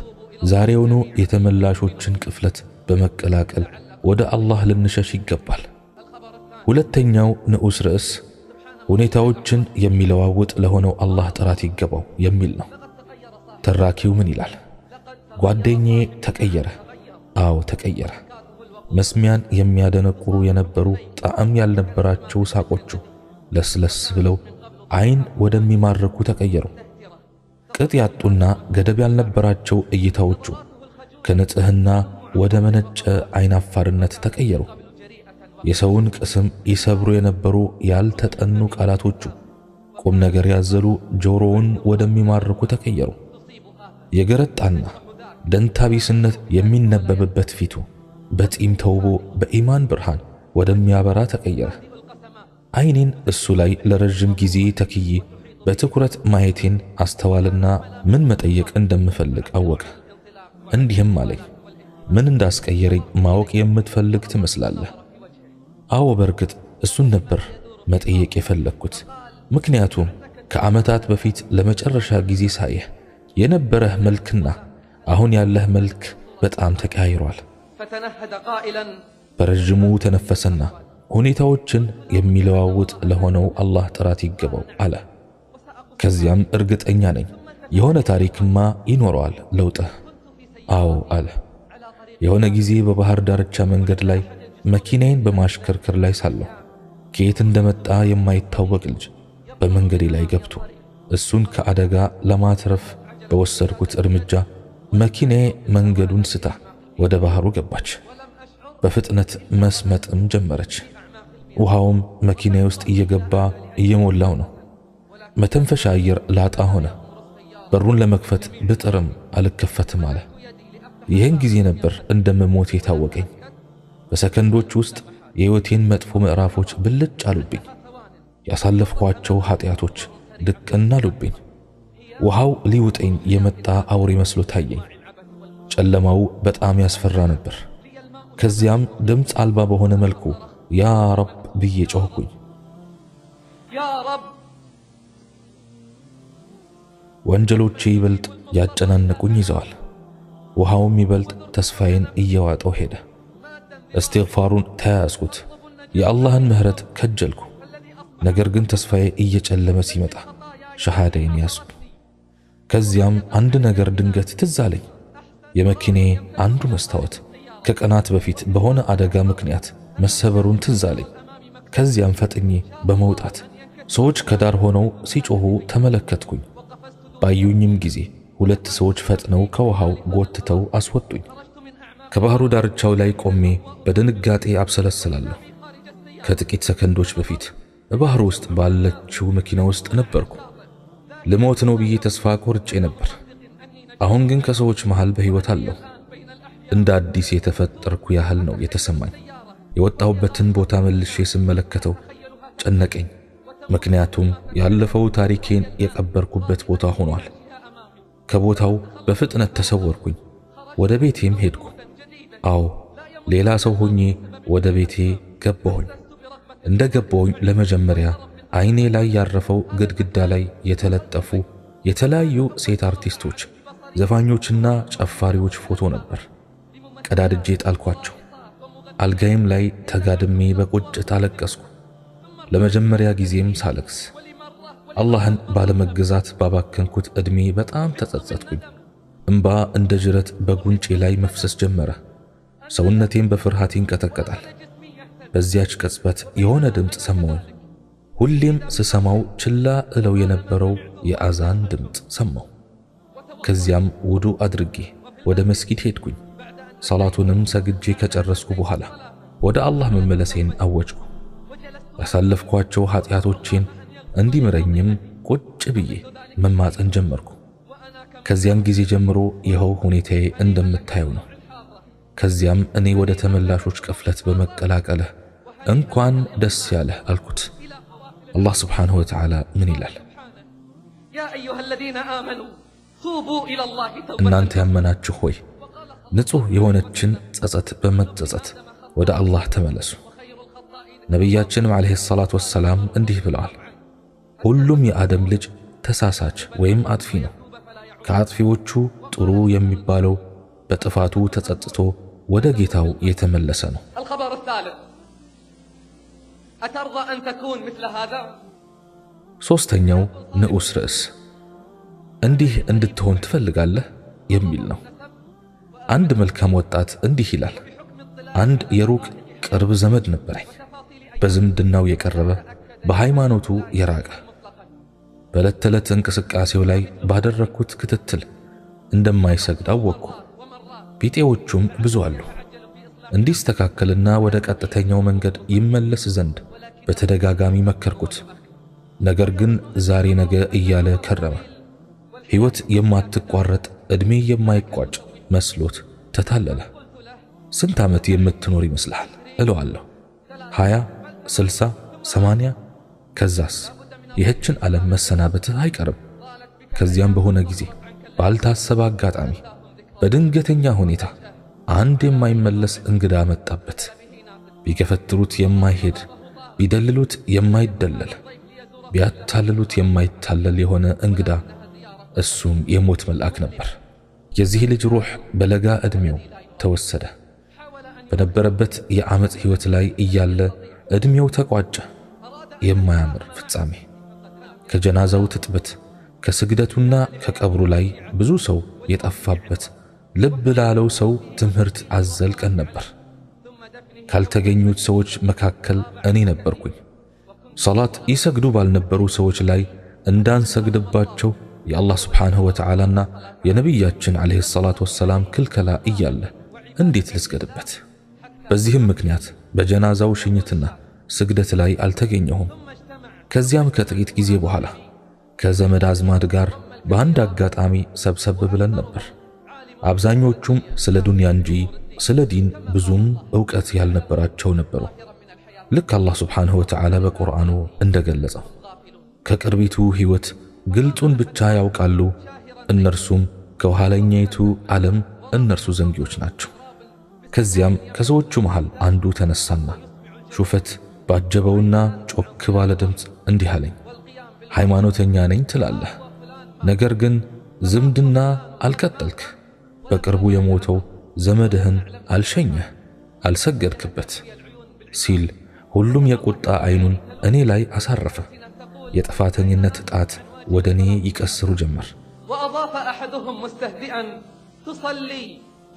ዛሬውኑ የተመላሾችን ቅፍለት በመቀላቀል ወደ አላህ ልንሸሽ ይገባል። ሁለተኛው ንዑስ ርዕስ ሁኔታዎችን የሚለዋውጥ ለሆነው አላህ ጥራት ይገባው የሚል ነው። ተራኪው ምን ይላል? ጓደኛዬ ተቀየረ። አዎ ተቀየረ። መስሚያን የሚያደነቁሩ የነበሩ ጣዕም ያልነበራቸው ሳቆቹ ለስለስ ብለው አይን ወደሚማርኩ ተቀየሩ። ቅጥ ያጡና ገደብ ያልነበራቸው እይታዎቹ ከንጽህና ወደ መነጨ አይናፋርነት ተቀየሩ። የሰውን ቅስም ይሰብሩ የነበሩ ያልተጠኑ ቃላቶቹ ቁም ነገር ያዘሉ ጆሮውን ወደሚማርኩ ተቀየሩ። የገረጣና ደንታቢስነት የሚነበብበት ፊቱ በጢም ተውቦ በኢማን ብርሃን ወደሚያበራ ተቀየረ። አይኔን እሱ ላይ ለረጅም ጊዜ ተክዬ በትኩረት ማየቴን አስተዋልና ምን መጠየቅ እንደምፈልግ አወቀ። እንዲህም አለኝ፣ ምን እንዳስቀየረኝ ማወቅ የምትፈልግ ትመስላለህ? አዎ በርግጥ እሱን ነበር መጠየቅ የፈለግኩት። ምክንያቱም ከዓመታት በፊት ለመጨረሻ ጊዜ ሳየህ የነበረህ መልክና አሁን ያለህ መልክ በጣም ተቀያይሯል። በረጅሙ ተነፈሰና ሁኔታዎችን የሚለዋውጥ ለሆነው አላህ ጥራት ይገባው አለ። ከዚያም እርግጠኛ ነኝ የሆነ ታሪክማ ይኖረዋል ለውጥህ። አዎ አለ። የሆነ ጊዜ በባህር ዳርቻ መንገድ ላይ መኪናዬን በማሽከርከር ላይ ሳለሁ ከየት እንደመጣ የማይታወቅ ልጅ በመንገዴ ላይ ገብቶ እሱን ከአደጋ ለማትረፍ በወሰድኩት እርምጃ መኪናዬ መንገዱን ስታ ወደ ባህሩ ገባች። በፍጥነት መስመጥም ጀመረች። ውሃውም መኪናዬ ውስጥ እየገባ እየሞላው ነው። መተንፈሻ አየር ላጣ ሆነ። በሩን ለመክፈት ብጥርም አልከፈትም አለ። ይህን ጊዜ ነበር እንደምሞት የታወቀኝ። በሰከንዶች ውስጥ የሕይወቴን መጥፎ ምዕራፎች ብልጭ አሉብኝ። ያሳለፍኳቸው ኃጢአቶች ድቅና አሉብኝ። ውሃው ሊውጠኝ የመጣ አውሬ መስሎ ታየኝ። ጨለማው በጣም ያስፈራ ነበር። ከዚያም ድምፅ አልባ በሆነ መልኩ ያ ረብ ብዬ ጮህኩኝ። ያ ረብ! ወንጀሎቼ ይበልጥ ያጨናነቁኝ ይዘዋል። ውሃውም ይበልጥ ተስፋዬን እየዋጠው ሄደ። እስትግፋሩን ተያያዝኩት። የአላህን ምህረት ከጀልኩ። ነገር ግን ተስፋዬ እየጨለመ ሲመጣ ሸሃዳዬን ያዝኩ። ከዚያም አንድ ነገር ድንገት ትዝ አለኝ። የመኪናዬ አንዱ መስታወት ከቀናት በፊት በሆነ አደጋ ምክንያት መሰበሩን ትዝ አለኝ። ከዚያም ፈጥኜ በመውጣት ሰዎች ከዳር ሆነው ሲጮሁ ተመለከትኩኝ። ባዩኝም ጊዜ ሁለት ሰዎች ፈጥነው ከውሃው ጎትተው አስወጡኝ። ከባህሩ ዳርቻው ላይ ቆሜ በድንጋጤ አብሰለስላለሁ። ከጥቂት ሰከንዶች በፊት ባህሩ ውስጥ ባለችው መኪና ውስጥ ነበርኩ። ልሞት ነው ብዬ ተስፋ ቆርጬ ነበር። አሁን ግን ከሰዎች መሃል በሕይወት አለሁ። እንደ አዲስ የተፈጠርኩ ያህል ነው የተሰማኝ። የወጣሁበትን ቦታ መልሼ ስመለከተው ጨነቀኝ። ምክንያቱም ያለፈው ታሪኬን የቀበርኩበት ቦታ ሆኗል። ከቦታው በፍጥነት ተሰወርኩኝ። ወደ ቤቴም ሄድኩ። አዎ ሌላ ሰው ሆኜ ወደ ቤቴ ገባሁኝ። እንደ ገባሁኝ ለመጀመሪያ አይኔ ላይ ያረፈው ግድግዳ ላይ የተለጠፉ የተለያዩ ሴት አርቲስቶች፣ ዘፋኞችና ጨፋሪዎች ፎቶ ነበር። ቀዳድጄ ጣልኳቸው። አልጋይም ላይ ተጋድሜ በቁጭት አለቀስኩ። ለመጀመሪያ ጊዜም ሳለቅስ አላህን ባለመገዛት ባባከንኩት ዕድሜ በጣም ተጸጸትኩኝ። እንባ እንደ ጅረት በጉንጬ ላይ መፍሰስ ጀመረ። ሰውነቴም በፍርሃት ይንቀጠቀጣል። በዚያች ቅጽበት የሆነ ድምፅ ሰማሁኝ። ሁሌም ስሰማው ችላ እለው የነበረው የአዛን ድምፅ ሰማሁ። ከዚያም ውዱእ አድርጌ ወደ መስጊድ ሄድኩኝ። ሰላቱንም ሰግጄ ከጨረስኩ በኋላ ወደ አላህ መመለሴን አወጅኩ። ያሳለፍኳቸው ኃጢአቶቼን እንዲምረኝም ቁጭ ብዬ መማፀን ጀመርኩ። ከዚያም ጊዜ ጀምሮ ይኸው ሁኔታዬ እንደምታየው ነው። ከዚያም እኔ ወደ ተመላሾች ቅፍለት በመቀላቀልህ እንኳን ደስ ያለህ አልኩት። አላህ ስብሓንሁ ወተዓላ ምን ይላል? እናንተ ያመናችሁ ሆይ ንጹሕ የሆነችን ጸጸት በመጸጸት ወደ አላህ ተመለሱ። ነቢያችንም ዓለይሂ ሰላቱ ወሰላም እንዲህ ብለዋል፣ ሁሉም የአደም ልጅ ተሳሳች ወይም አጥፊ ነው። ከአጥፊዎቹ ጥሩ የሚባለው በጥፋቱ ተጸጽቶ ወደ ጌታው የተመለሰ ነው። ሶስተኛው ንዑስ ርዕስ እንዲህ እንድትሆን ትፈልጋለህ የሚል ነው። አንድ መልካም ወጣት እንዲህ ይላል፣ አንድ የሩቅ ቅርብ ዘመድ ነበረኝ። በዝምድናው የቀረበ በሃይማኖቱ የራቀ በዕለት ተዕለት እንቅስቃሴው ላይ ባደረኩት ክትትል እንደማይሰግድ አወቅኩ። ቢጤዎቹም ብዙ አሉ። እንዲስተካከልና ወደ ቀጥተኛው መንገድ ይመለስ ዘንድ በተደጋጋሚ መከርኩት። ነገር ግን ዛሬ ነገ እያለ ከረመ። ሕይወት የማትቋረጥ ዕድሜ የማይቋጭ መስሎት ተታለለ። ስንት ዓመት የምትኖር ይመስልሃል እለዋለሁ። 20፣ 60፣ 80። ከዛስ ይህችን ዓለም መሰናበትህ አይቀርም። ከዚያም በሆነ ጊዜ ባልታሰበ አጋጣሚ በድንገተኛ ሁኔታ አንድ የማይመለስ እንግዳ መጣበት። ቢገፈትሩት የማይሄድ ቢደልሉት የማይደለል ቢያታልሉት የማይታለል የሆነ እንግዳ፣ እሱም የሞት መልአክ ነበር። የዚህ ልጅ ሩህ በለጋ ዕድሜው ተወሰደ። በነበረበት የዓመፅ ሕይወት ላይ እያለ ዕድሜው ተቋጨ። የማያምር ፍጻሜ። ከጀናዛው ትጥበት ከስግደቱና ከቀብሩ ላይ ብዙ ሰው የጠፋበት ልብ ላለው ሰው ትምህርት አዘል ቀን ነበር። ካልተገኙት ሰዎች መካከል እኔ ነበርኩኝ። ሶላት ይሰግዱ ባልነበሩ ሰዎች ላይ እንዳንሰግድባቸው የአላህ ስብሓንሁ ወተዓላና የነቢያችን ዓለይሂ ሰላቱ ወሰላም ክልከላ እያለ እንዴት ልስገድበት? በዚህም ምክንያት በጀናዛው ሽኝትና ስግደት ላይ አልተገኘሁም። ከዚያም ከጥቂት ጊዜ በኋላ ከዘመድ አዝማድ ጋር በአንድ አጋጣሚ ሰብሰብ ብለን ነበር። አብዛኞቹም ስለ ዱንያ እንጂ ስለ ዲን ብዙም ዕውቀት ያልነበራቸው ነበሩ። ልክ አላህ ስብሓንሁ ወተዓላ በቁርአኑ እንደገለጸው ከቅርቢቱ ሕይወት ግልጹን ብቻ ያውቃሉ፣ እነርሱም ከኋለኛይቱ ዓለም እነርሱ ዘንጊዎች ናቸው። ከዚያም ከሰዎቹ መሃል አንዱ ተነሳና ሹፈት ባጀበውና ጮክ ባለ ድምፅ እንዲህ አለኝ፣ ሃይማኖተኛ ነኝ ትላለህ፣ ነገር ግን ዝምድና አልቀጠልክ። በቅርቡ የሞተው ዘመድህን አልሸኘህ፣ አልሰገድክበት ሲል ሁሉም የቁጣ አይኑን እኔ ላይ አሳረፈ። የጥፋተኝነት ጣት ወደ እኔ ይቀስሩ ጀመር።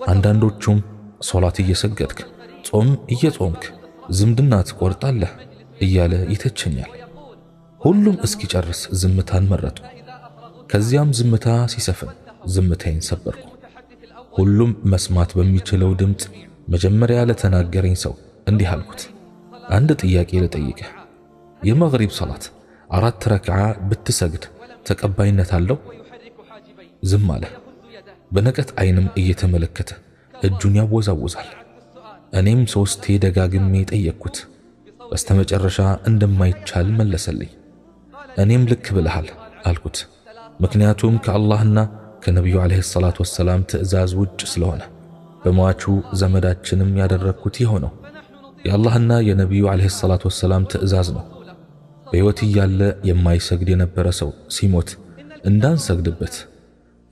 አንዳንዶቹም ሶላት እየሰገድክ ጾም እየጾምክ ዝምድና ትቆርጣለህ እያለ ይተቸኛል። ሁሉም እስኪጨርስ ዝምታን መረጡ። ከዚያም ዝምታ ሲሰፍን ዝምታዬን ሰበርኩ። ሁሉም መስማት በሚችለው ድምፅ መጀመሪያ ለተናገረኝ ሰው እንዲህ አልኩት፣ አንድ ጥያቄ ልጠይቅህ። የመግሪብ ሰላት 4 ረክዓ ብትሰግድ ተቀባይነት አለው? ዝም አለ። በነቀት አይንም እየተመለከተ እጁን ያወዛውዛል። እኔም 3 ደጋግሜ ጠየቅኩት። በስተመጨረሻ እንደማይቻል መለሰልኝ። እኔም ልክ ብለሃል አልኩት። ምክንያቱም ከአላህና ከነቢዩ ዓለይሂ ሰላቱ ወሰላም ትእዛዝ ውጭ ስለሆነ በሟቹ ዘመዳችንም ያደረግኩት ይሆነው የአላህና የነቢዩ ዓለይሂ ሰላቱ ወሰላም ትእዛዝ ነው። በሕይወት እያለ የማይሰግድ የነበረ ሰው ሲሞት እንዳንሰግድበት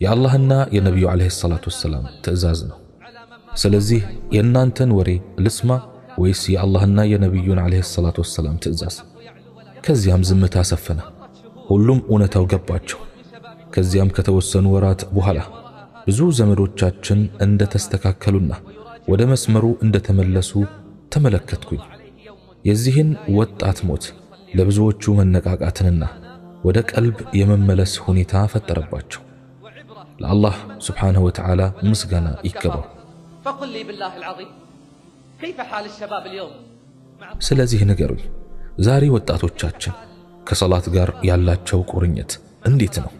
የአላህና የነቢዩ ዓለይሂ ሰላቱ ወሰላም ትእዛዝ ነው። ስለዚህ የእናንተን ወሬ ልስማ ወይስ የአላህና የነቢዩን ዓለይሂ ሰላቱ ወሰላም ትእዛዝ? ከዚያም ዝምታ ሰፈነ። ሁሉም እውነታው ገባቸው። ከዚያም ከተወሰኑ ወራት በኋላ ብዙ ዘመዶቻችን እንደተስተካከሉና ወደ መስመሩ እንደተመለሱ ተመለከትኩኝ። የዚህን ወጣት ሞት ለብዙዎቹ መነቃቃትንና ወደ ቀልብ የመመለስ ሁኔታ ፈጠረባቸው። ለአላህ ስብሓንሁ ወተዓላ ምስጋና ይገባው። ስለዚህ ንገሩኝ፣ ዛሬ ወጣቶቻችን ከሰላት ጋር ያላቸው ቁርኝት እንዴት ነው?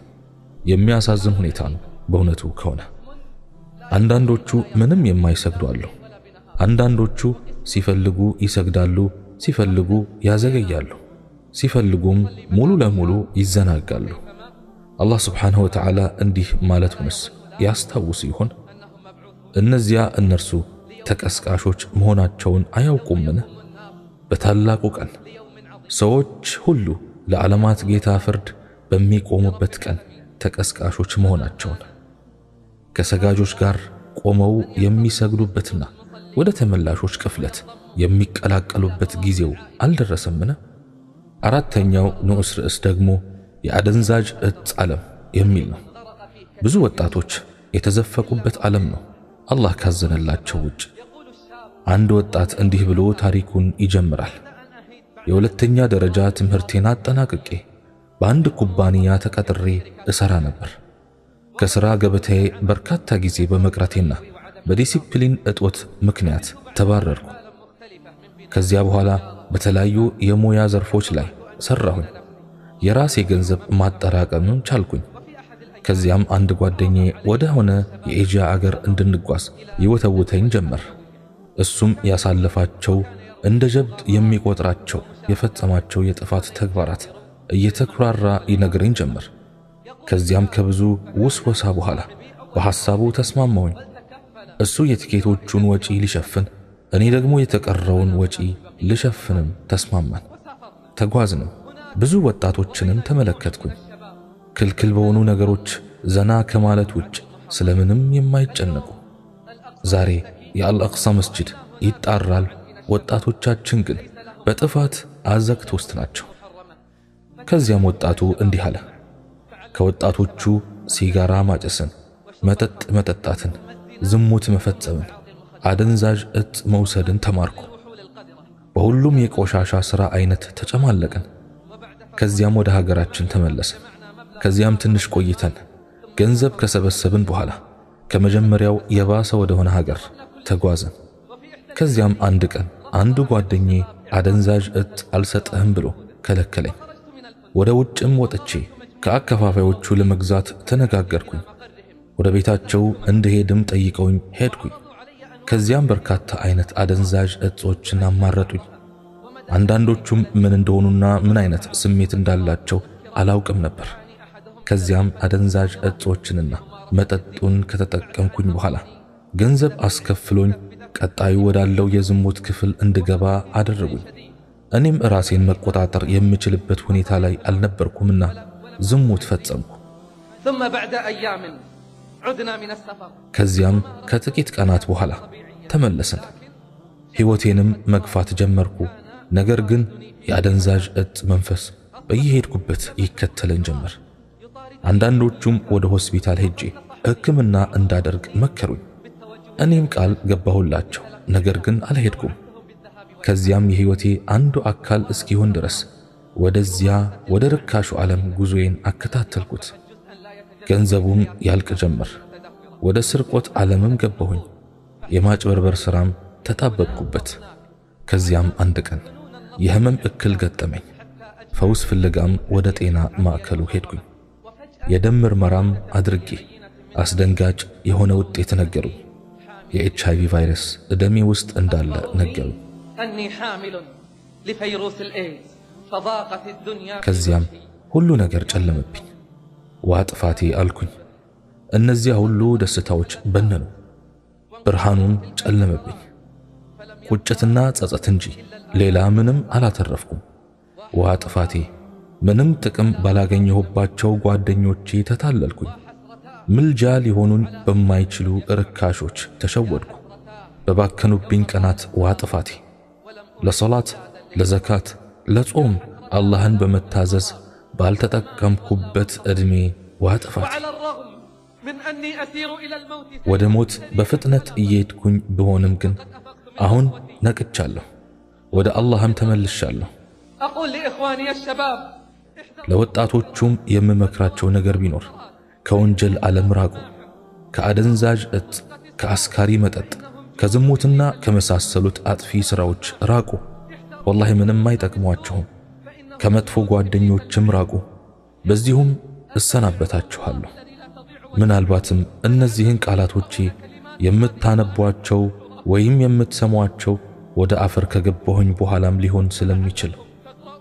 የሚያሳዝን ሁኔታ ነው በእውነቱ ከሆነ። አንዳንዶቹ ምንም የማይሰግዱ አሉ። አንዳንዶቹ ሲፈልጉ ይሰግዳሉ፣ ሲፈልጉ ያዘገያሉ፣ ሲፈልጉም ሙሉ ለሙሉ ይዘናጋሉ። አላህ ስብሓንሁ ወተዓላ እንዲህ ማለቱንስ ያስታውሱ ይሆን? እነዚያ እነርሱ ተቀስቃሾች መሆናቸውን አያውቁምን? በታላቁ ቀን ሰዎች ሁሉ ለዓለማት ጌታ ፍርድ በሚቆሙበት ቀን ተቀስቃሾች መሆናቸውን ከሰጋጆች ጋር ቆመው የሚሰግዱበትና ወደ ተመላሾች ቅፍለት የሚቀላቀሉበት ጊዜው አልደረሰምን? አራተኛው ንዑስ ርዕስ ደግሞ የአደንዛዥ እጽ ዓለም የሚል ነው። ብዙ ወጣቶች የተዘፈቁበት ዓለም ነው አላህ ካዘነላቸው ውጭ። አንድ ወጣት እንዲህ ብሎ ታሪኩን ይጀምራል። የሁለተኛ ደረጃ ትምህርቴን አጠናቅቄ በአንድ ኩባንያ ተቀጥሬ እሰራ ነበር። ከሥራ ገበታዬ በርካታ ጊዜ በመቅረቴና በዲሲፕሊን እጦት ምክንያት ተባረርኩ። ከዚያ በኋላ በተለያዩ የሙያ ዘርፎች ላይ ሰራሁኝ። የራሴ ገንዘብ ማጠራቀምም ቻልኩኝ። ከዚያም አንድ ጓደኛዬ ወደ ሆነ የኤዥያ አገር እንድንጓዝ ይወተውተኝ ጀመር። እሱም ያሳለፋቸው እንደ ጀብድ የሚቆጥራቸው የፈጸማቸው የጥፋት ተግባራት እየተኩራራ ይነግረኝ ጀመር። ከዚያም ከብዙ ውስወሳ በኋላ በሐሳቡ ተስማማሁኝ። እሱ የትኬቶቹን ወጪ ሊሸፍን፣ እኔ ደግሞ የተቀረውን ወጪ ልሸፍንም ተስማማን። ተጓዝንም። ብዙ ወጣቶችንም ተመለከትኩኝ። ክልክል በሆኑ ነገሮች ዘና ከማለት ውጭ ስለምንም የማይጨነቁ። ዛሬ የአልአቅሳ መስጂድ ይጣራል፣ ወጣቶቻችን ግን በጥፋት አዘቅት ውስጥ ናቸው። ከዚያም ወጣቱ እንዲህ አለ። ከወጣቶቹ ሲጋራ ማጨስን፣ መጠጥ መጠጣትን፣ ዝሙት መፈጸምን፣ አደንዛዥ እጽ መውሰድን ተማርኩ። በሁሉም የቆሻሻ ሥራ አይነት ተጨማለቅን። ከዚያም ወደ ሀገራችን ተመለስን። ከዚያም ትንሽ ቆይተን ገንዘብ ከሰበሰብን በኋላ ከመጀመሪያው የባሰ ወደ ሆነ ሀገር ተጓዝን። ከዚያም አንድ ቀን አንዱ ጓደኛዬ አደንዛዥ እጽ አልሰጠህም ብሎ ከለከለኝ። ወደ ውጭም ወጥቼ ከአከፋፋዮቹ ለመግዛት ተነጋገርኩኝ። ወደ ቤታቸው እንድሄድም ጠይቀውኝ ሄድኩኝ። ከዚያም በርካታ አይነት አደንዛዥ እጾችን አማረጡኝ። አንዳንዶቹም ምን እንደሆኑና ምን አይነት ስሜት እንዳላቸው አላውቅም ነበር። ከዚያም አደንዛዥ እጾችንና መጠጡን ከተጠቀምኩኝ በኋላ ገንዘብ አስከፍሎኝ ቀጣዩ ወዳለው የዝሙት ክፍል እንድገባ አደረጉኝ። እኔም ራሴን መቆጣጠር የምችልበት ሁኔታ ላይ አልነበርኩምና ዝሙት ፈጸምኩ። ከዚያም ከጥቂት ቀናት በኋላ ተመለስን። ሕይወቴንም መግፋት ጀመርኩ። ነገር ግን የአደንዛዥ እጽ መንፈስ በየሄድኩበት ይከተለኝ ጀመር። አንዳንዶቹም ወደ ሆስፒታል ሄጄ ሕክምና እንዳደርግ መከሩኝ። እኔም ቃል ገባሁላቸው፣ ነገር ግን አልሄድኩም። ከዚያም የሕይወቴ አንዱ አካል እስኪሆን ድረስ ወደዚያ ወደ ርካሹ ዓለም ጉዞዬን አከታተልኩት። ገንዘቡም ያልቅ ጀመር። ወደ ስርቆት ዓለምም ገባሁኝ። የማጭበርበር ሥራም ተጣበቅኩበት። ከዚያም አንድ ቀን የህመም እክል ገጠመኝ። ፈውስ ፍለጋም ወደ ጤና ማዕከሉ ሄድኩኝ። የደም ምርመራም አድርጌ አስደንጋጭ የሆነ ውጤት ነገሩኝ። የኤችአይቪ ቫይረስ ደሜ ውስጥ እንዳለ ነገሩኝ። ከዚያም ሁሉ ነገር ጨለመብኝ። ዋ ጥፋቴ አልኩኝ። እነዚያ ሁሉ ደስታዎች በነኑ፣ ብርሃኑም ጨለመብኝ። ቁጭትና ጸጸት እንጂ ሌላ ምንም አላተረፍኩም። ዋ ጥፋቴ! ምንም ጥቅም ባላገኘሁባቸው ጓደኞቼ ተታለልኩኝ። ምልጃ ሊሆኑን በማይችሉ ርካሾች ተሸወድኩ። በባከኑብኝ ቀናት ዋ ጥፋቴ! ለሶላት፣ ለዘካት፣ ለጾም አላህን በመታዘዝ ባልተጠቀምኩበት ዕድሜ ዋ ጥፋቴ! ወደ ሞት በፍጥነት እየሄድኩኝ ብሆንም ግን አሁን ነቅቻለሁ፣ ወደ አላህም ተመልሻለሁ። ለወጣቶቹም የምመክራቸው ነገር ቢኖር ከወንጀል ዓለም ራቁ። ከአደንዛዥ እጽ፣ ከአስካሪ መጠጥ፣ ከዝሙትና ከመሳሰሉት አጥፊ ሥራዎች ራቁ። ወላሂ ምንም አይጠቅሟችሁም። ከመጥፎ ጓደኞችም ራቁ። በዚሁም እሰናበታችኋለሁ። ምናልባትም እነዚህን ቃላቶቼ የምታነቧቸው ወይም የምትሰሟቸው ወደ አፈር ከገባሁኝ በኋላም ሊሆን ስለሚችል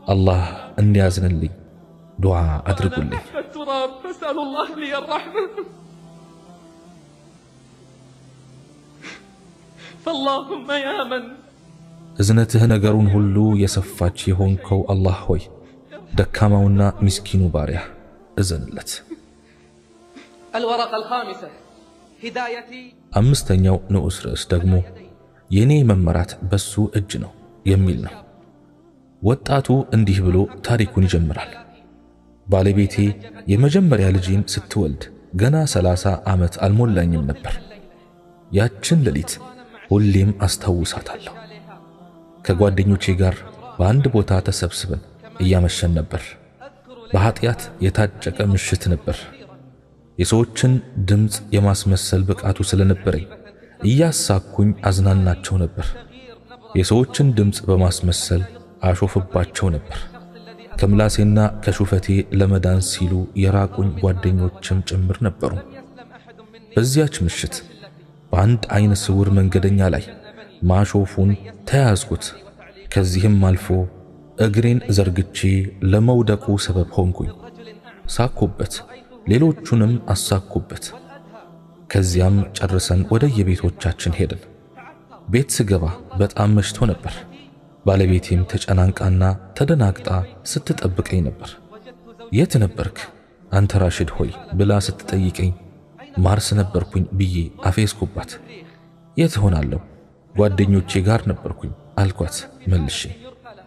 አላህ እንዲያዝንልኝ ዱዓ አድርጉልኝ። እዝነትህ ነገሩን ሁሉ የሰፋች የሆንከው አላህ ሆይ ደካማውና ምስኪኑ ባሪያ እዘንለት። አምስተኛው ንዑስ ርዕስ ደግሞ የኔ መመራት በሱ እጅ ነው የሚል ነው። ወጣቱ እንዲህ ብሎ ታሪኩን ይጀምራል። ባለቤቴ የመጀመሪያ ልጅን ስትወልድ ገና 30 ዓመት አልሞላኝም ነበር። ያችን ሌሊት ሁሌም አስታውሳታለሁ። ከጓደኞቼ ጋር በአንድ ቦታ ተሰብስበን እያመሸን ነበር። በኃጢአት የታጨቀ ምሽት ነበር። የሰዎችን ድምፅ የማስመሰል ብቃቱ ስለነበረኝ እያሳኩኝ አዝናናቸው ነበር። የሰዎችን ድምፅ በማስመሰል አሾፍባቸው ነበር። ከምላሴና ከሹፈቴ ለመዳን ሲሉ የራቁኝ ጓደኞችም ጭምር ነበሩ። በዚያች ምሽት በአንድ አይነ ስውር መንገደኛ ላይ ማሾፉን ተያዝኩት። ከዚህም አልፎ እግሬን ዘርግቼ ለመውደቁ ሰበብ ሆንኩኝ። ሳኩበት፣ ሌሎቹንም አሳኩበት። ከዚያም ጨርሰን ወደ የቤቶቻችን ሄድን። ቤት ስገባ በጣም መሽቶ ነበር። ባለቤቴም ተጨናንቃና ተደናግጣ ስትጠብቀኝ ነበር። የት ነበርክ አንተ ራሽድ ሆይ ብላ ስትጠይቀኝ ማርስ ነበርኩኝ ብዬ አፌስኩባት። የት ሆናለሁ? ጓደኞቼ ጋር ነበርኩኝ አልኳት መልሼ።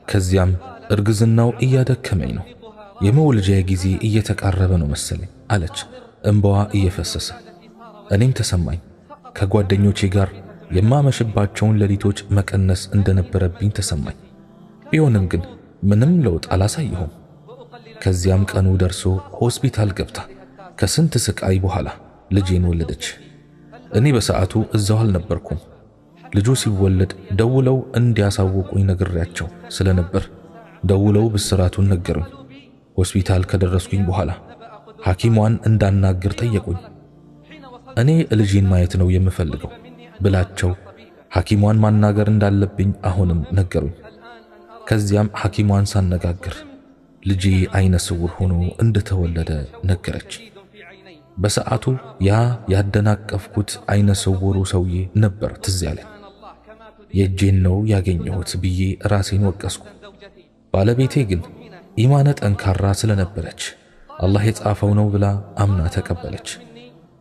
ከዚያም እርግዝናው እያደከመኝ ነው፣ የመውለጃ ጊዜ እየተቃረበ ነው መሰለኝ አለች እንባዋ እየፈሰሰ። እኔም ተሰማኝ። ከጓደኞቼ ጋር የማመሽባቸውን ሌሊቶች መቀነስ እንደነበረብኝ ተሰማኝ። ቢሆንም ግን ምንም ለውጥ አላሳየሁም። ከዚያም ቀኑ ደርሶ ሆስፒታል ገብታ ከስንት ስቃይ በኋላ ልጄን ወለደች። እኔ በሰዓቱ እዛው አልነበርኩም። ልጁ ሲወለድ ደውለው እንዲያሳውቁኝ ነግሬያቸው ስለነበር ደውለው ብስራቱን ነገሩኝ። ሆስፒታል ከደረስኩኝ በኋላ ሐኪሟን እንዳናግር ጠየቁኝ። እኔ ልጄን ማየት ነው የምፈልገው ብላቸው ሐኪሟን ማናገር እንዳለብኝ አሁንም ነገሩኝ። ከዚያም ሐኪሟን ሳነጋግር ልጄ አይነ ስውር ሆኖ እንደተወለደ ነገረች። በሰዓቱ ያ ያደናቀፍኩት አይነ ስውሩ ሰውዬ ነበር ትዝ ያለኝ። የእጄን ነው ያገኘሁት ብዬ ራሴን ወቀስኩ። ባለቤቴ ግን ኢማነ ጠንካራ ስለነበረች አላህ የጻፈው ነው ብላ አምና ተቀበለች።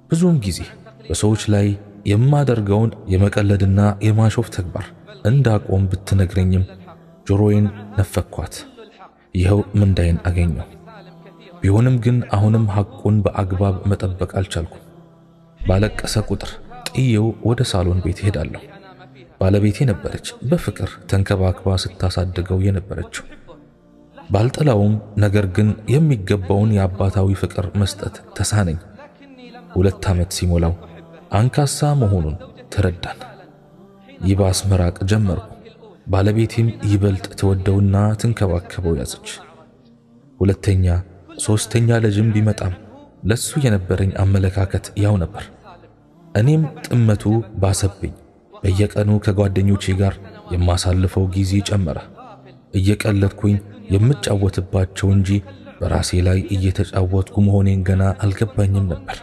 ብዙም ጊዜ በሰዎች ላይ የማደርገውን የመቀለድና የማሾፍ ተግባር እንዳቆም ብትነግረኝም ጆሮዬን ነፈኳት። ይኸው ምንዳዬን አገኘሁ። ቢሆንም ግን አሁንም ሐቁን በአግባብ መጠበቅ አልቻልኩም። ባለቀሰ ቁጥር ጥዬው ወደ ሳሎን ቤት ሄዳለሁ። ባለቤቴ ነበረች በፍቅር ተንከባክባ ስታሳድገው የነበረችው። ባልጠላውም ነገር ግን የሚገባውን የአባታዊ ፍቅር መስጠት ተሳነኝ። 2 ዓመት ሲሞላው አንካሳ መሆኑን ተረዳን። ይባስ መራቅ ጀመርኩ። ባለቤቴም ይበልጥ ተወደውና ትንከባከበው ያዘች። 2ኛ 3ኛ ልጅም ቢመጣም ለሱ የነበረኝ አመለካከት ያው ነበር። እኔም ጥመቱ ባሰብኝ። በየቀኑ ከጓደኞቼ ጋር የማሳልፈው ጊዜ ጨመረ። እየቀለድኩኝ የምጫወትባቸው እንጂ በራሴ ላይ እየተጫወትኩ መሆኔን ገና አልገባኝም ነበር።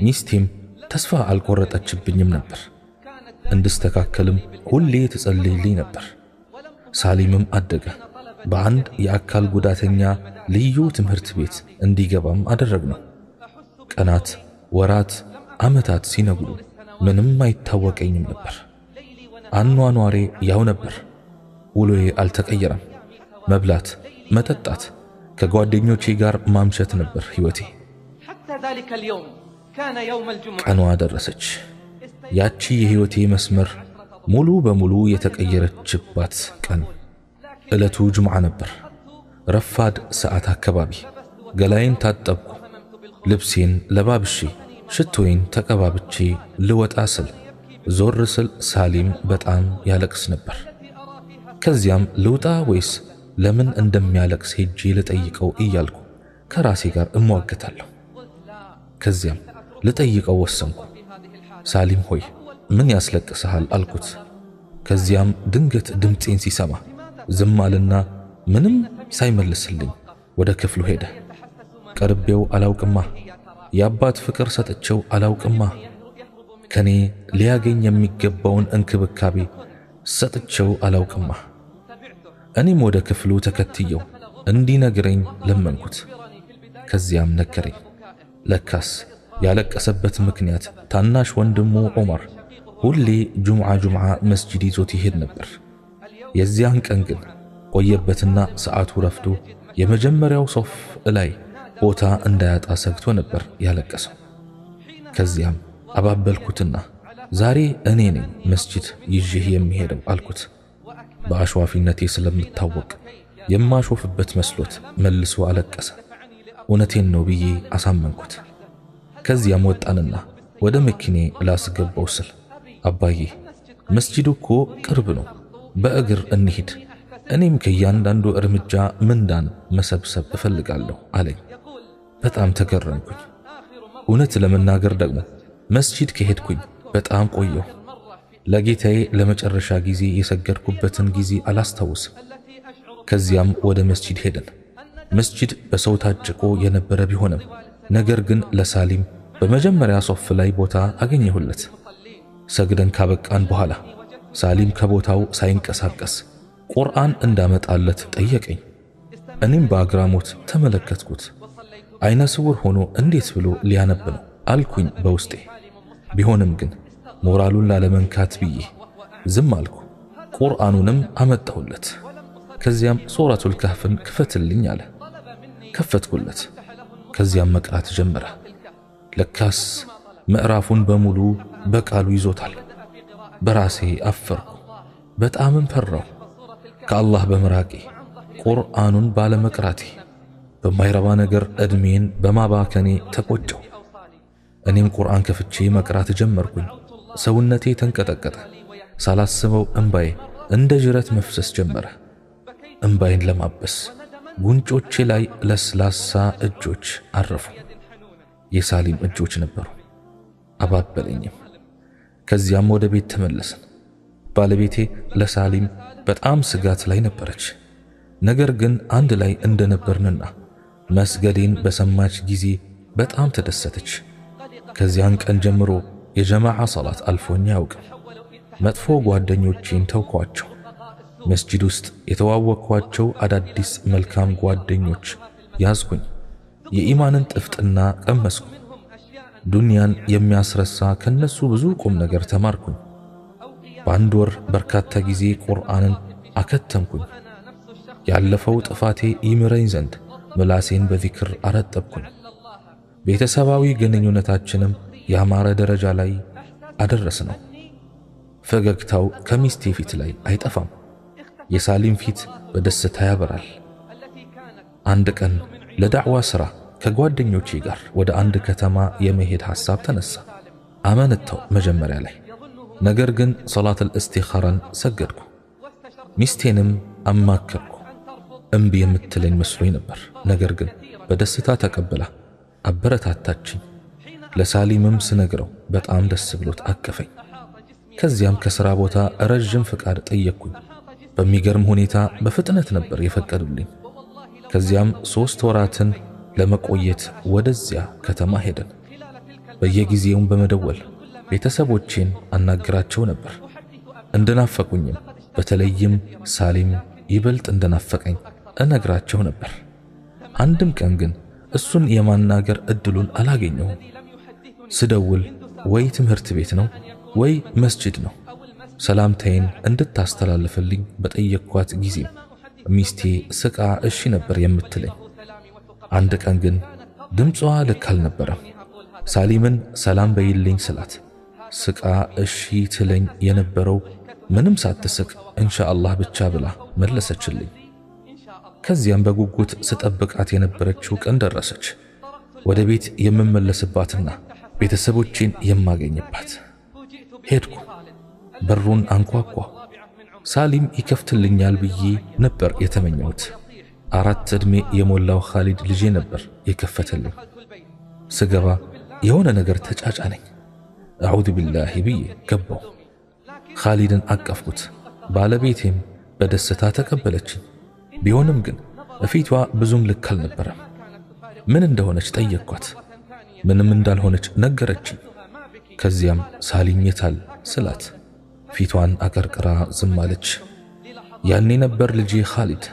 ሚስቴም ተስፋ አልቆረጠችብኝም ነበር። እንድስተካከልም ሁሌ ትጸልይልኝ ነበር። ሳሊምም አደገ። በአንድ የአካል ጉዳተኛ ልዩ ትምህርት ቤት እንዲገባም አደረግነው። ቀናት፣ ወራት፣ ዓመታት ሲነጉዱ ምንም አይታወቀኝም ነበር። አኗኗሬ ያው ነበር። ውሎዬ አልተቀየረም። መብላት፣ መጠጣት፣ ከጓደኞቼ ጋር ማምሸት ነበር ሕይወቴ። ቀኗ ደረሰች። ያቺ የሕይወቴ መስመር ሙሉ በሙሉ የተቀየረችባት ቀን። ዕለቱ ጁምዓ ነበር። ረፋድ ሰዓት አካባቢ ገላዬን ታጠብኩ። ልብሴን ለባብሼ ሽቶዬን ተቀባብቼ ልወጣ ስል ዞር ስል ሳሊም በጣም ያለቅስ ነበር። ከዚያም ልውጣ ወይስ ለምን እንደሚያለቅስ ሄጄ ልጠይቀው እያልኩ ከራሴ ጋር እሟገታለሁ። ከዚያም ልጠይቀው ወሰንኩ። ሳሊም ሆይ ምን ያስለቅስሃል አልኩት። ከዚያም ድንገት ድምፄን ሲሰማ ዝም አለና ምንም ሳይመልስልኝ ወደ ክፍሉ ሄደ። ቀርቤው አላውቅማ፣ የአባት ፍቅር ሰጥቼው አላውቅማ፣ ከኔ ሊያገኝ የሚገባውን እንክብካቤ ሰጥቼው አላውቅማ። እኔም ወደ ክፍሉ ተከትየው እንዲነግረኝ ለመንኩት። ከዚያም ነገረኝ። ለካስ ያለቀሰበት ምክንያት ታናሽ ወንድሙ ዑመር ሁሌ ጁምዓ መስጂድ ይዞት ይሄድ ነበር። የዚያን ቀን ግን ቆየበትና ሰዓቱ ረፍዶ የመጀመሪያው ሶፍ ላይ ቦታ እንዳያጣ ሰግቶ ነበር ያለቀሰው። ከዚያም አባበልኩትና ዛሬ እኔ ነኝ መስጂድ ይዤህ የሚሄደው አልኩት። በአሽዋፊነቴ ስለምታወቅ የማሾፍበት መስሎት መልሶ አለቀሰ። እውነቴን ነው ብዬ አሳመንኩት። ከዚያም ወጣንና ወደ መኪኔ ላስገባው ስል አባዬ መስጂዱ እኮ ቅርብ ነው፣ በእግር እንሂድ፣ እኔም ከእያንዳንዱ እርምጃ ምንዳን መሰብሰብ እፈልጋለሁ አለኝ። በጣም ተገረምኩኝ። እውነት ለመናገር ደግሞ መስጂድ ከሄድኩኝ በጣም ቆየሁ። ለጌታዬ ለመጨረሻ ጊዜ የሰገድኩበትን ጊዜ አላስታውስም። ከዚያም ወደ መስጂድ ሄደን መስጂድ በሰው ታጭቆ የነበረ ቢሆንም ነገር ግን ለሳሊም በመጀመሪያ ሶፍ ላይ ቦታ አገኘሁለት። ሰግደን ካበቃን በኋላ ሳሊም ከቦታው ሳይንቀሳቀስ ቁርአን እንዳመጣለት ጠየቀኝ። እኔም በአግራሞት ተመለከትኩት። አይነ ስውር ሆኖ እንዴት ብሎ ሊያነብ ነው አልኩኝ በውስጤ። ቢሆንም ግን ሞራሉን ላለመንካት ብዬ ዝም አልኩ። ቁርአኑንም አመጣሁለት። ከዚያም ሱረቱል ካህፍን ክፈትልኝ አለ። ከፈትኩለት። ከዚያም መቅራት ጀመረ። ለካስ ምዕራፉን በሙሉ በቃሉ ይዞታል። በራሴ አፈርኩ፣ በጣምም ፈራሁ። ከአላህ በመራቄ ቁርአኑን ባለመቅራቴ በማይረባ ነገር እድሜን በማባከኔ ተቆጨው። እኔም ቁርአን ከፍቼ መቅራት ጀመርኩኝ። ሰውነቴ ተንቀጠቀጠ። ሳላስበው እንባዬ እንደ ጅረት መፍሰስ ጀመረ። እንባዬን ለማበስ ጉንጮቼ ላይ ለስላሳ እጆች አረፉ። የሳሊም እጆች ነበሩ። አባበለኝም። ከዚያም ወደ ቤት ተመለስን። ባለቤቴ ለሳሊም በጣም ስጋት ላይ ነበረች። ነገር ግን አንድ ላይ እንደነበርንና መስገዴን በሰማች ጊዜ በጣም ተደሰተች። ከዚያን ቀን ጀምሮ የጀማዓ ሰላት አልፎኝ አያውቅም። መጥፎ ጓደኞቼን ተውኳቸው። መስጂድ ውስጥ የተዋወቅኳቸው አዳዲስ መልካም ጓደኞች ያዝኩኝ። የኢማንን ጥፍጥና ቀመስኩ። ዱንያን የሚያስረሳ ከነሱ ብዙ ቁም ነገር ተማርኩኝ። በአንድ ወር በርካታ ጊዜ ቁርአንን አከተምኩኝ። ያለፈው ጥፋቴ ይምረኝ ዘንድ ምላሴን በዚክር አረጠብኩኝ። ቤተሰባዊ ግንኙነታችንም ያማረ ደረጃ ላይ አደረስነው። ፈገግታው ከሚስቴ ፊት ላይ አይጠፋም። የሳሊም ፊት በደስታ ያበራል። አንድ ቀን ለዳዕዋ ሥራ ከጓደኞቼ ጋር ወደ አንድ ከተማ የመሄድ ሐሳብ ተነሳ። አመነታው መጀመሪያ ላይ። ነገር ግን ሶላተል ኢስቲኻራን ሰገድኩ። ሚስቴንም አማከርኩ። እምቢ የምትለኝ መስሎኝ ነበር። ነገር ግን በደስታ ተቀብላ አበረታታችኝ። ለሳሊምም ስነግረው በጣም ደስ ብሎት አቀፈኝ። ከዚያም ከሥራ ቦታ ረጅም ፍቃድ ጠየቅኩኝ። በሚገርም ሁኔታ በፍጥነት ነበር የፈቀዱልኝ። ከዚያም 3 ወራትን ለመቆየት ወደዚያ ከተማ ሄደን በየጊዜውም በመደወል ቤተሰቦቼን አናግራቸው ነበር። እንደናፈቁኝም በተለይም ሳሊም ይበልጥ እንደናፈቀኝ እነግራቸው ነበር። አንድም ቀን ግን እሱን የማናገር እድሉን አላገኘሁም። ስደውል ወይ ትምህርት ቤት ነው ወይ መስጂድ ነው። ሰላምታዬን እንድታስተላልፍልኝ በጠየቅኳት ጊዜም ሚስቴ ስቃ እሺ ነበር የምትለኝ። አንድ ቀን ግን ድምጿ ልክ አልነበረም። ሳሊምን ሰላም በይልኝ ስላት ስቃ እሺ ትለኝ የነበረው ምንም ሳትስቅ ኢንሻአላህ ብቻ ብላ መለሰችልኝ። ከዚያም በጉጉት ስጠብቃት የነበረችው ቀን ደረሰች። ወደ ቤት የምመለስባትና ቤተሰቦቼን የማገኝባት። ሄድኩ። በሩን አንኳኳ። ሳሊም ይከፍትልኛል ብዬ ነበር የተመኘሁት። 4 ዕድሜ የሞላው ኻሊድ ልጄ ነበር የከፈተልኝ። ስገባ የሆነ ነገር ተጫጫነኝ። አዑዙ ቢላሂ ብዬ ገባሁ። ኻሊድን አቀፍኩት። ባለቤቴም በደስታ ተቀበለችኝ። ቢሆንም ግን እፊቷ ብዙም ልክ አልነበረም። ምን እንደሆነች ጠየቅኳት። ምንም እንዳልሆነች ነገረችኝ። ከዚያም ሳሊም የታል ስላት ፊቷን አቀርቅራ ዝም አለች። ያኔ ነበር ልጄ ኻሊድ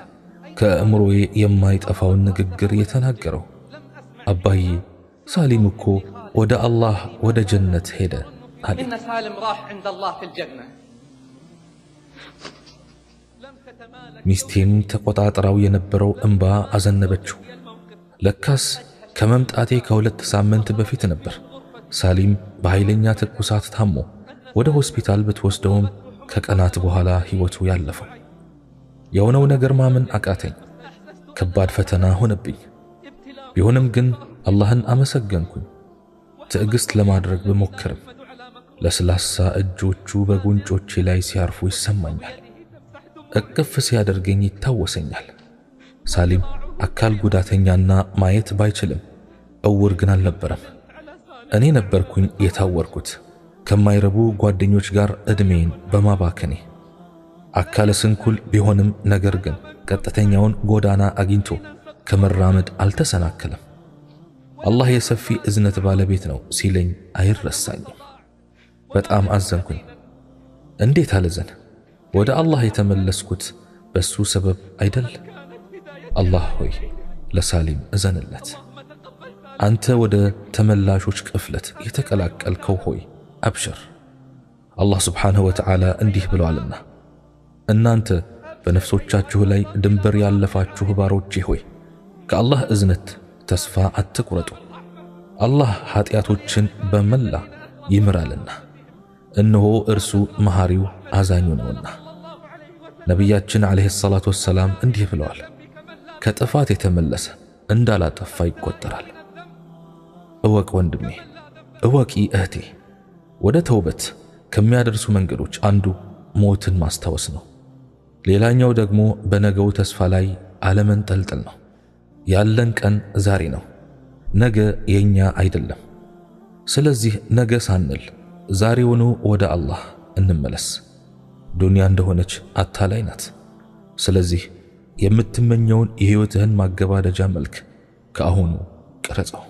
ከእምሮዬ የማይጠፋውን ንግግር የተናገረው። አባዬ ሳሊም እኮ ወደ አላህ ወደ ጀነት ሄደ አለ። إن سالم راح عند الله في الجنة. ሚስቴም ተቆጣጥራው የነበረው እንባ አዘነበችው። ለካስ ከመምጣቴ ከ2 ሳምንት በፊት ነበር ሳሊም በኃይለኛ ትኩሳት ታሞ ወደ ሆስፒታል ብትወስደውም ከቀናት በኋላ ሕይወቱ ያለፈው። የሆነው ነገር ማመን አቃተኝ። ከባድ ፈተና ሆነብኝ። ቢሆንም ግን አላህን አመሰገንኩኝ። ትዕግስት ለማድረግ ብሞክርም ለስላሳ እጆቹ በጉንጮቼ ላይ ሲያርፉ ይሰማኛል። እቅፍ ሲያደርገኝ ይታወሰኛል። ሳሊም አካል ጉዳተኛና ማየት ባይችልም እውር ግን አልነበረም። እኔ ነበርኩኝ የታወርኩት ከማይረቡ ጓደኞች ጋር እድሜን በማባከኔ። አካለ ስንኩል ቢሆንም ነገር ግን ቀጥተኛውን ጎዳና አግኝቶ ከመራመድ አልተሰናከለም። አላህ የሰፊ እዝነት ባለቤት ነው ሲለኝ አይረሳኝም። በጣም አዘንኩኝ። እንዴት አልዘን? ወደ አላህ የተመለስኩት በሱ ሰበብ አይደል? አላህ ሆይ ለሳሊም እዘንለት። አንተ ወደ ተመላሾች ቅፍለት የተቀላቀልከው ሆይ አብሽር። አላህ ስብሓንሁ ወተዓላ እንዲህ ብለዋልና እናንተ በነፍሶቻችሁ ላይ ድንበር ያለፋችሁ ባሮቼ ሆይ ከአላህ እዝነት ተስፋ አትቁረጡ። አላህ ኃጢአቶችን በመላ ይምራልና እነሆ እርሱ መሐሪው አዛኙ ነውና። ነቢያችን ዓለይሂ ሰላቱ ወሰላም እንዲህ ብለዋል፣ ከጥፋት የተመለሰ እንዳላጠፋ ይቆጠራል። እወቅ ወንድሜ፣ እወቂ እህቴ፣ ወደ ተውበት ከሚያደርሱ መንገዶች አንዱ ሞትን ማስታወስ ነው። ሌላኛው ደግሞ በነገው ተስፋ ላይ አለመንጠልጠል ነው። ያለን ቀን ዛሬ ነው፣ ነገ የኛ አይደለም። ስለዚህ ነገ ሳንል ዛሬውኑ ወደ አላህ እንመለስ። ዱንያ እንደሆነች አታላይ ናት። ስለዚህ የምትመኘውን የሕይወትህን ማገባደጃ መልክ ከአሁኑ ቅረጸው።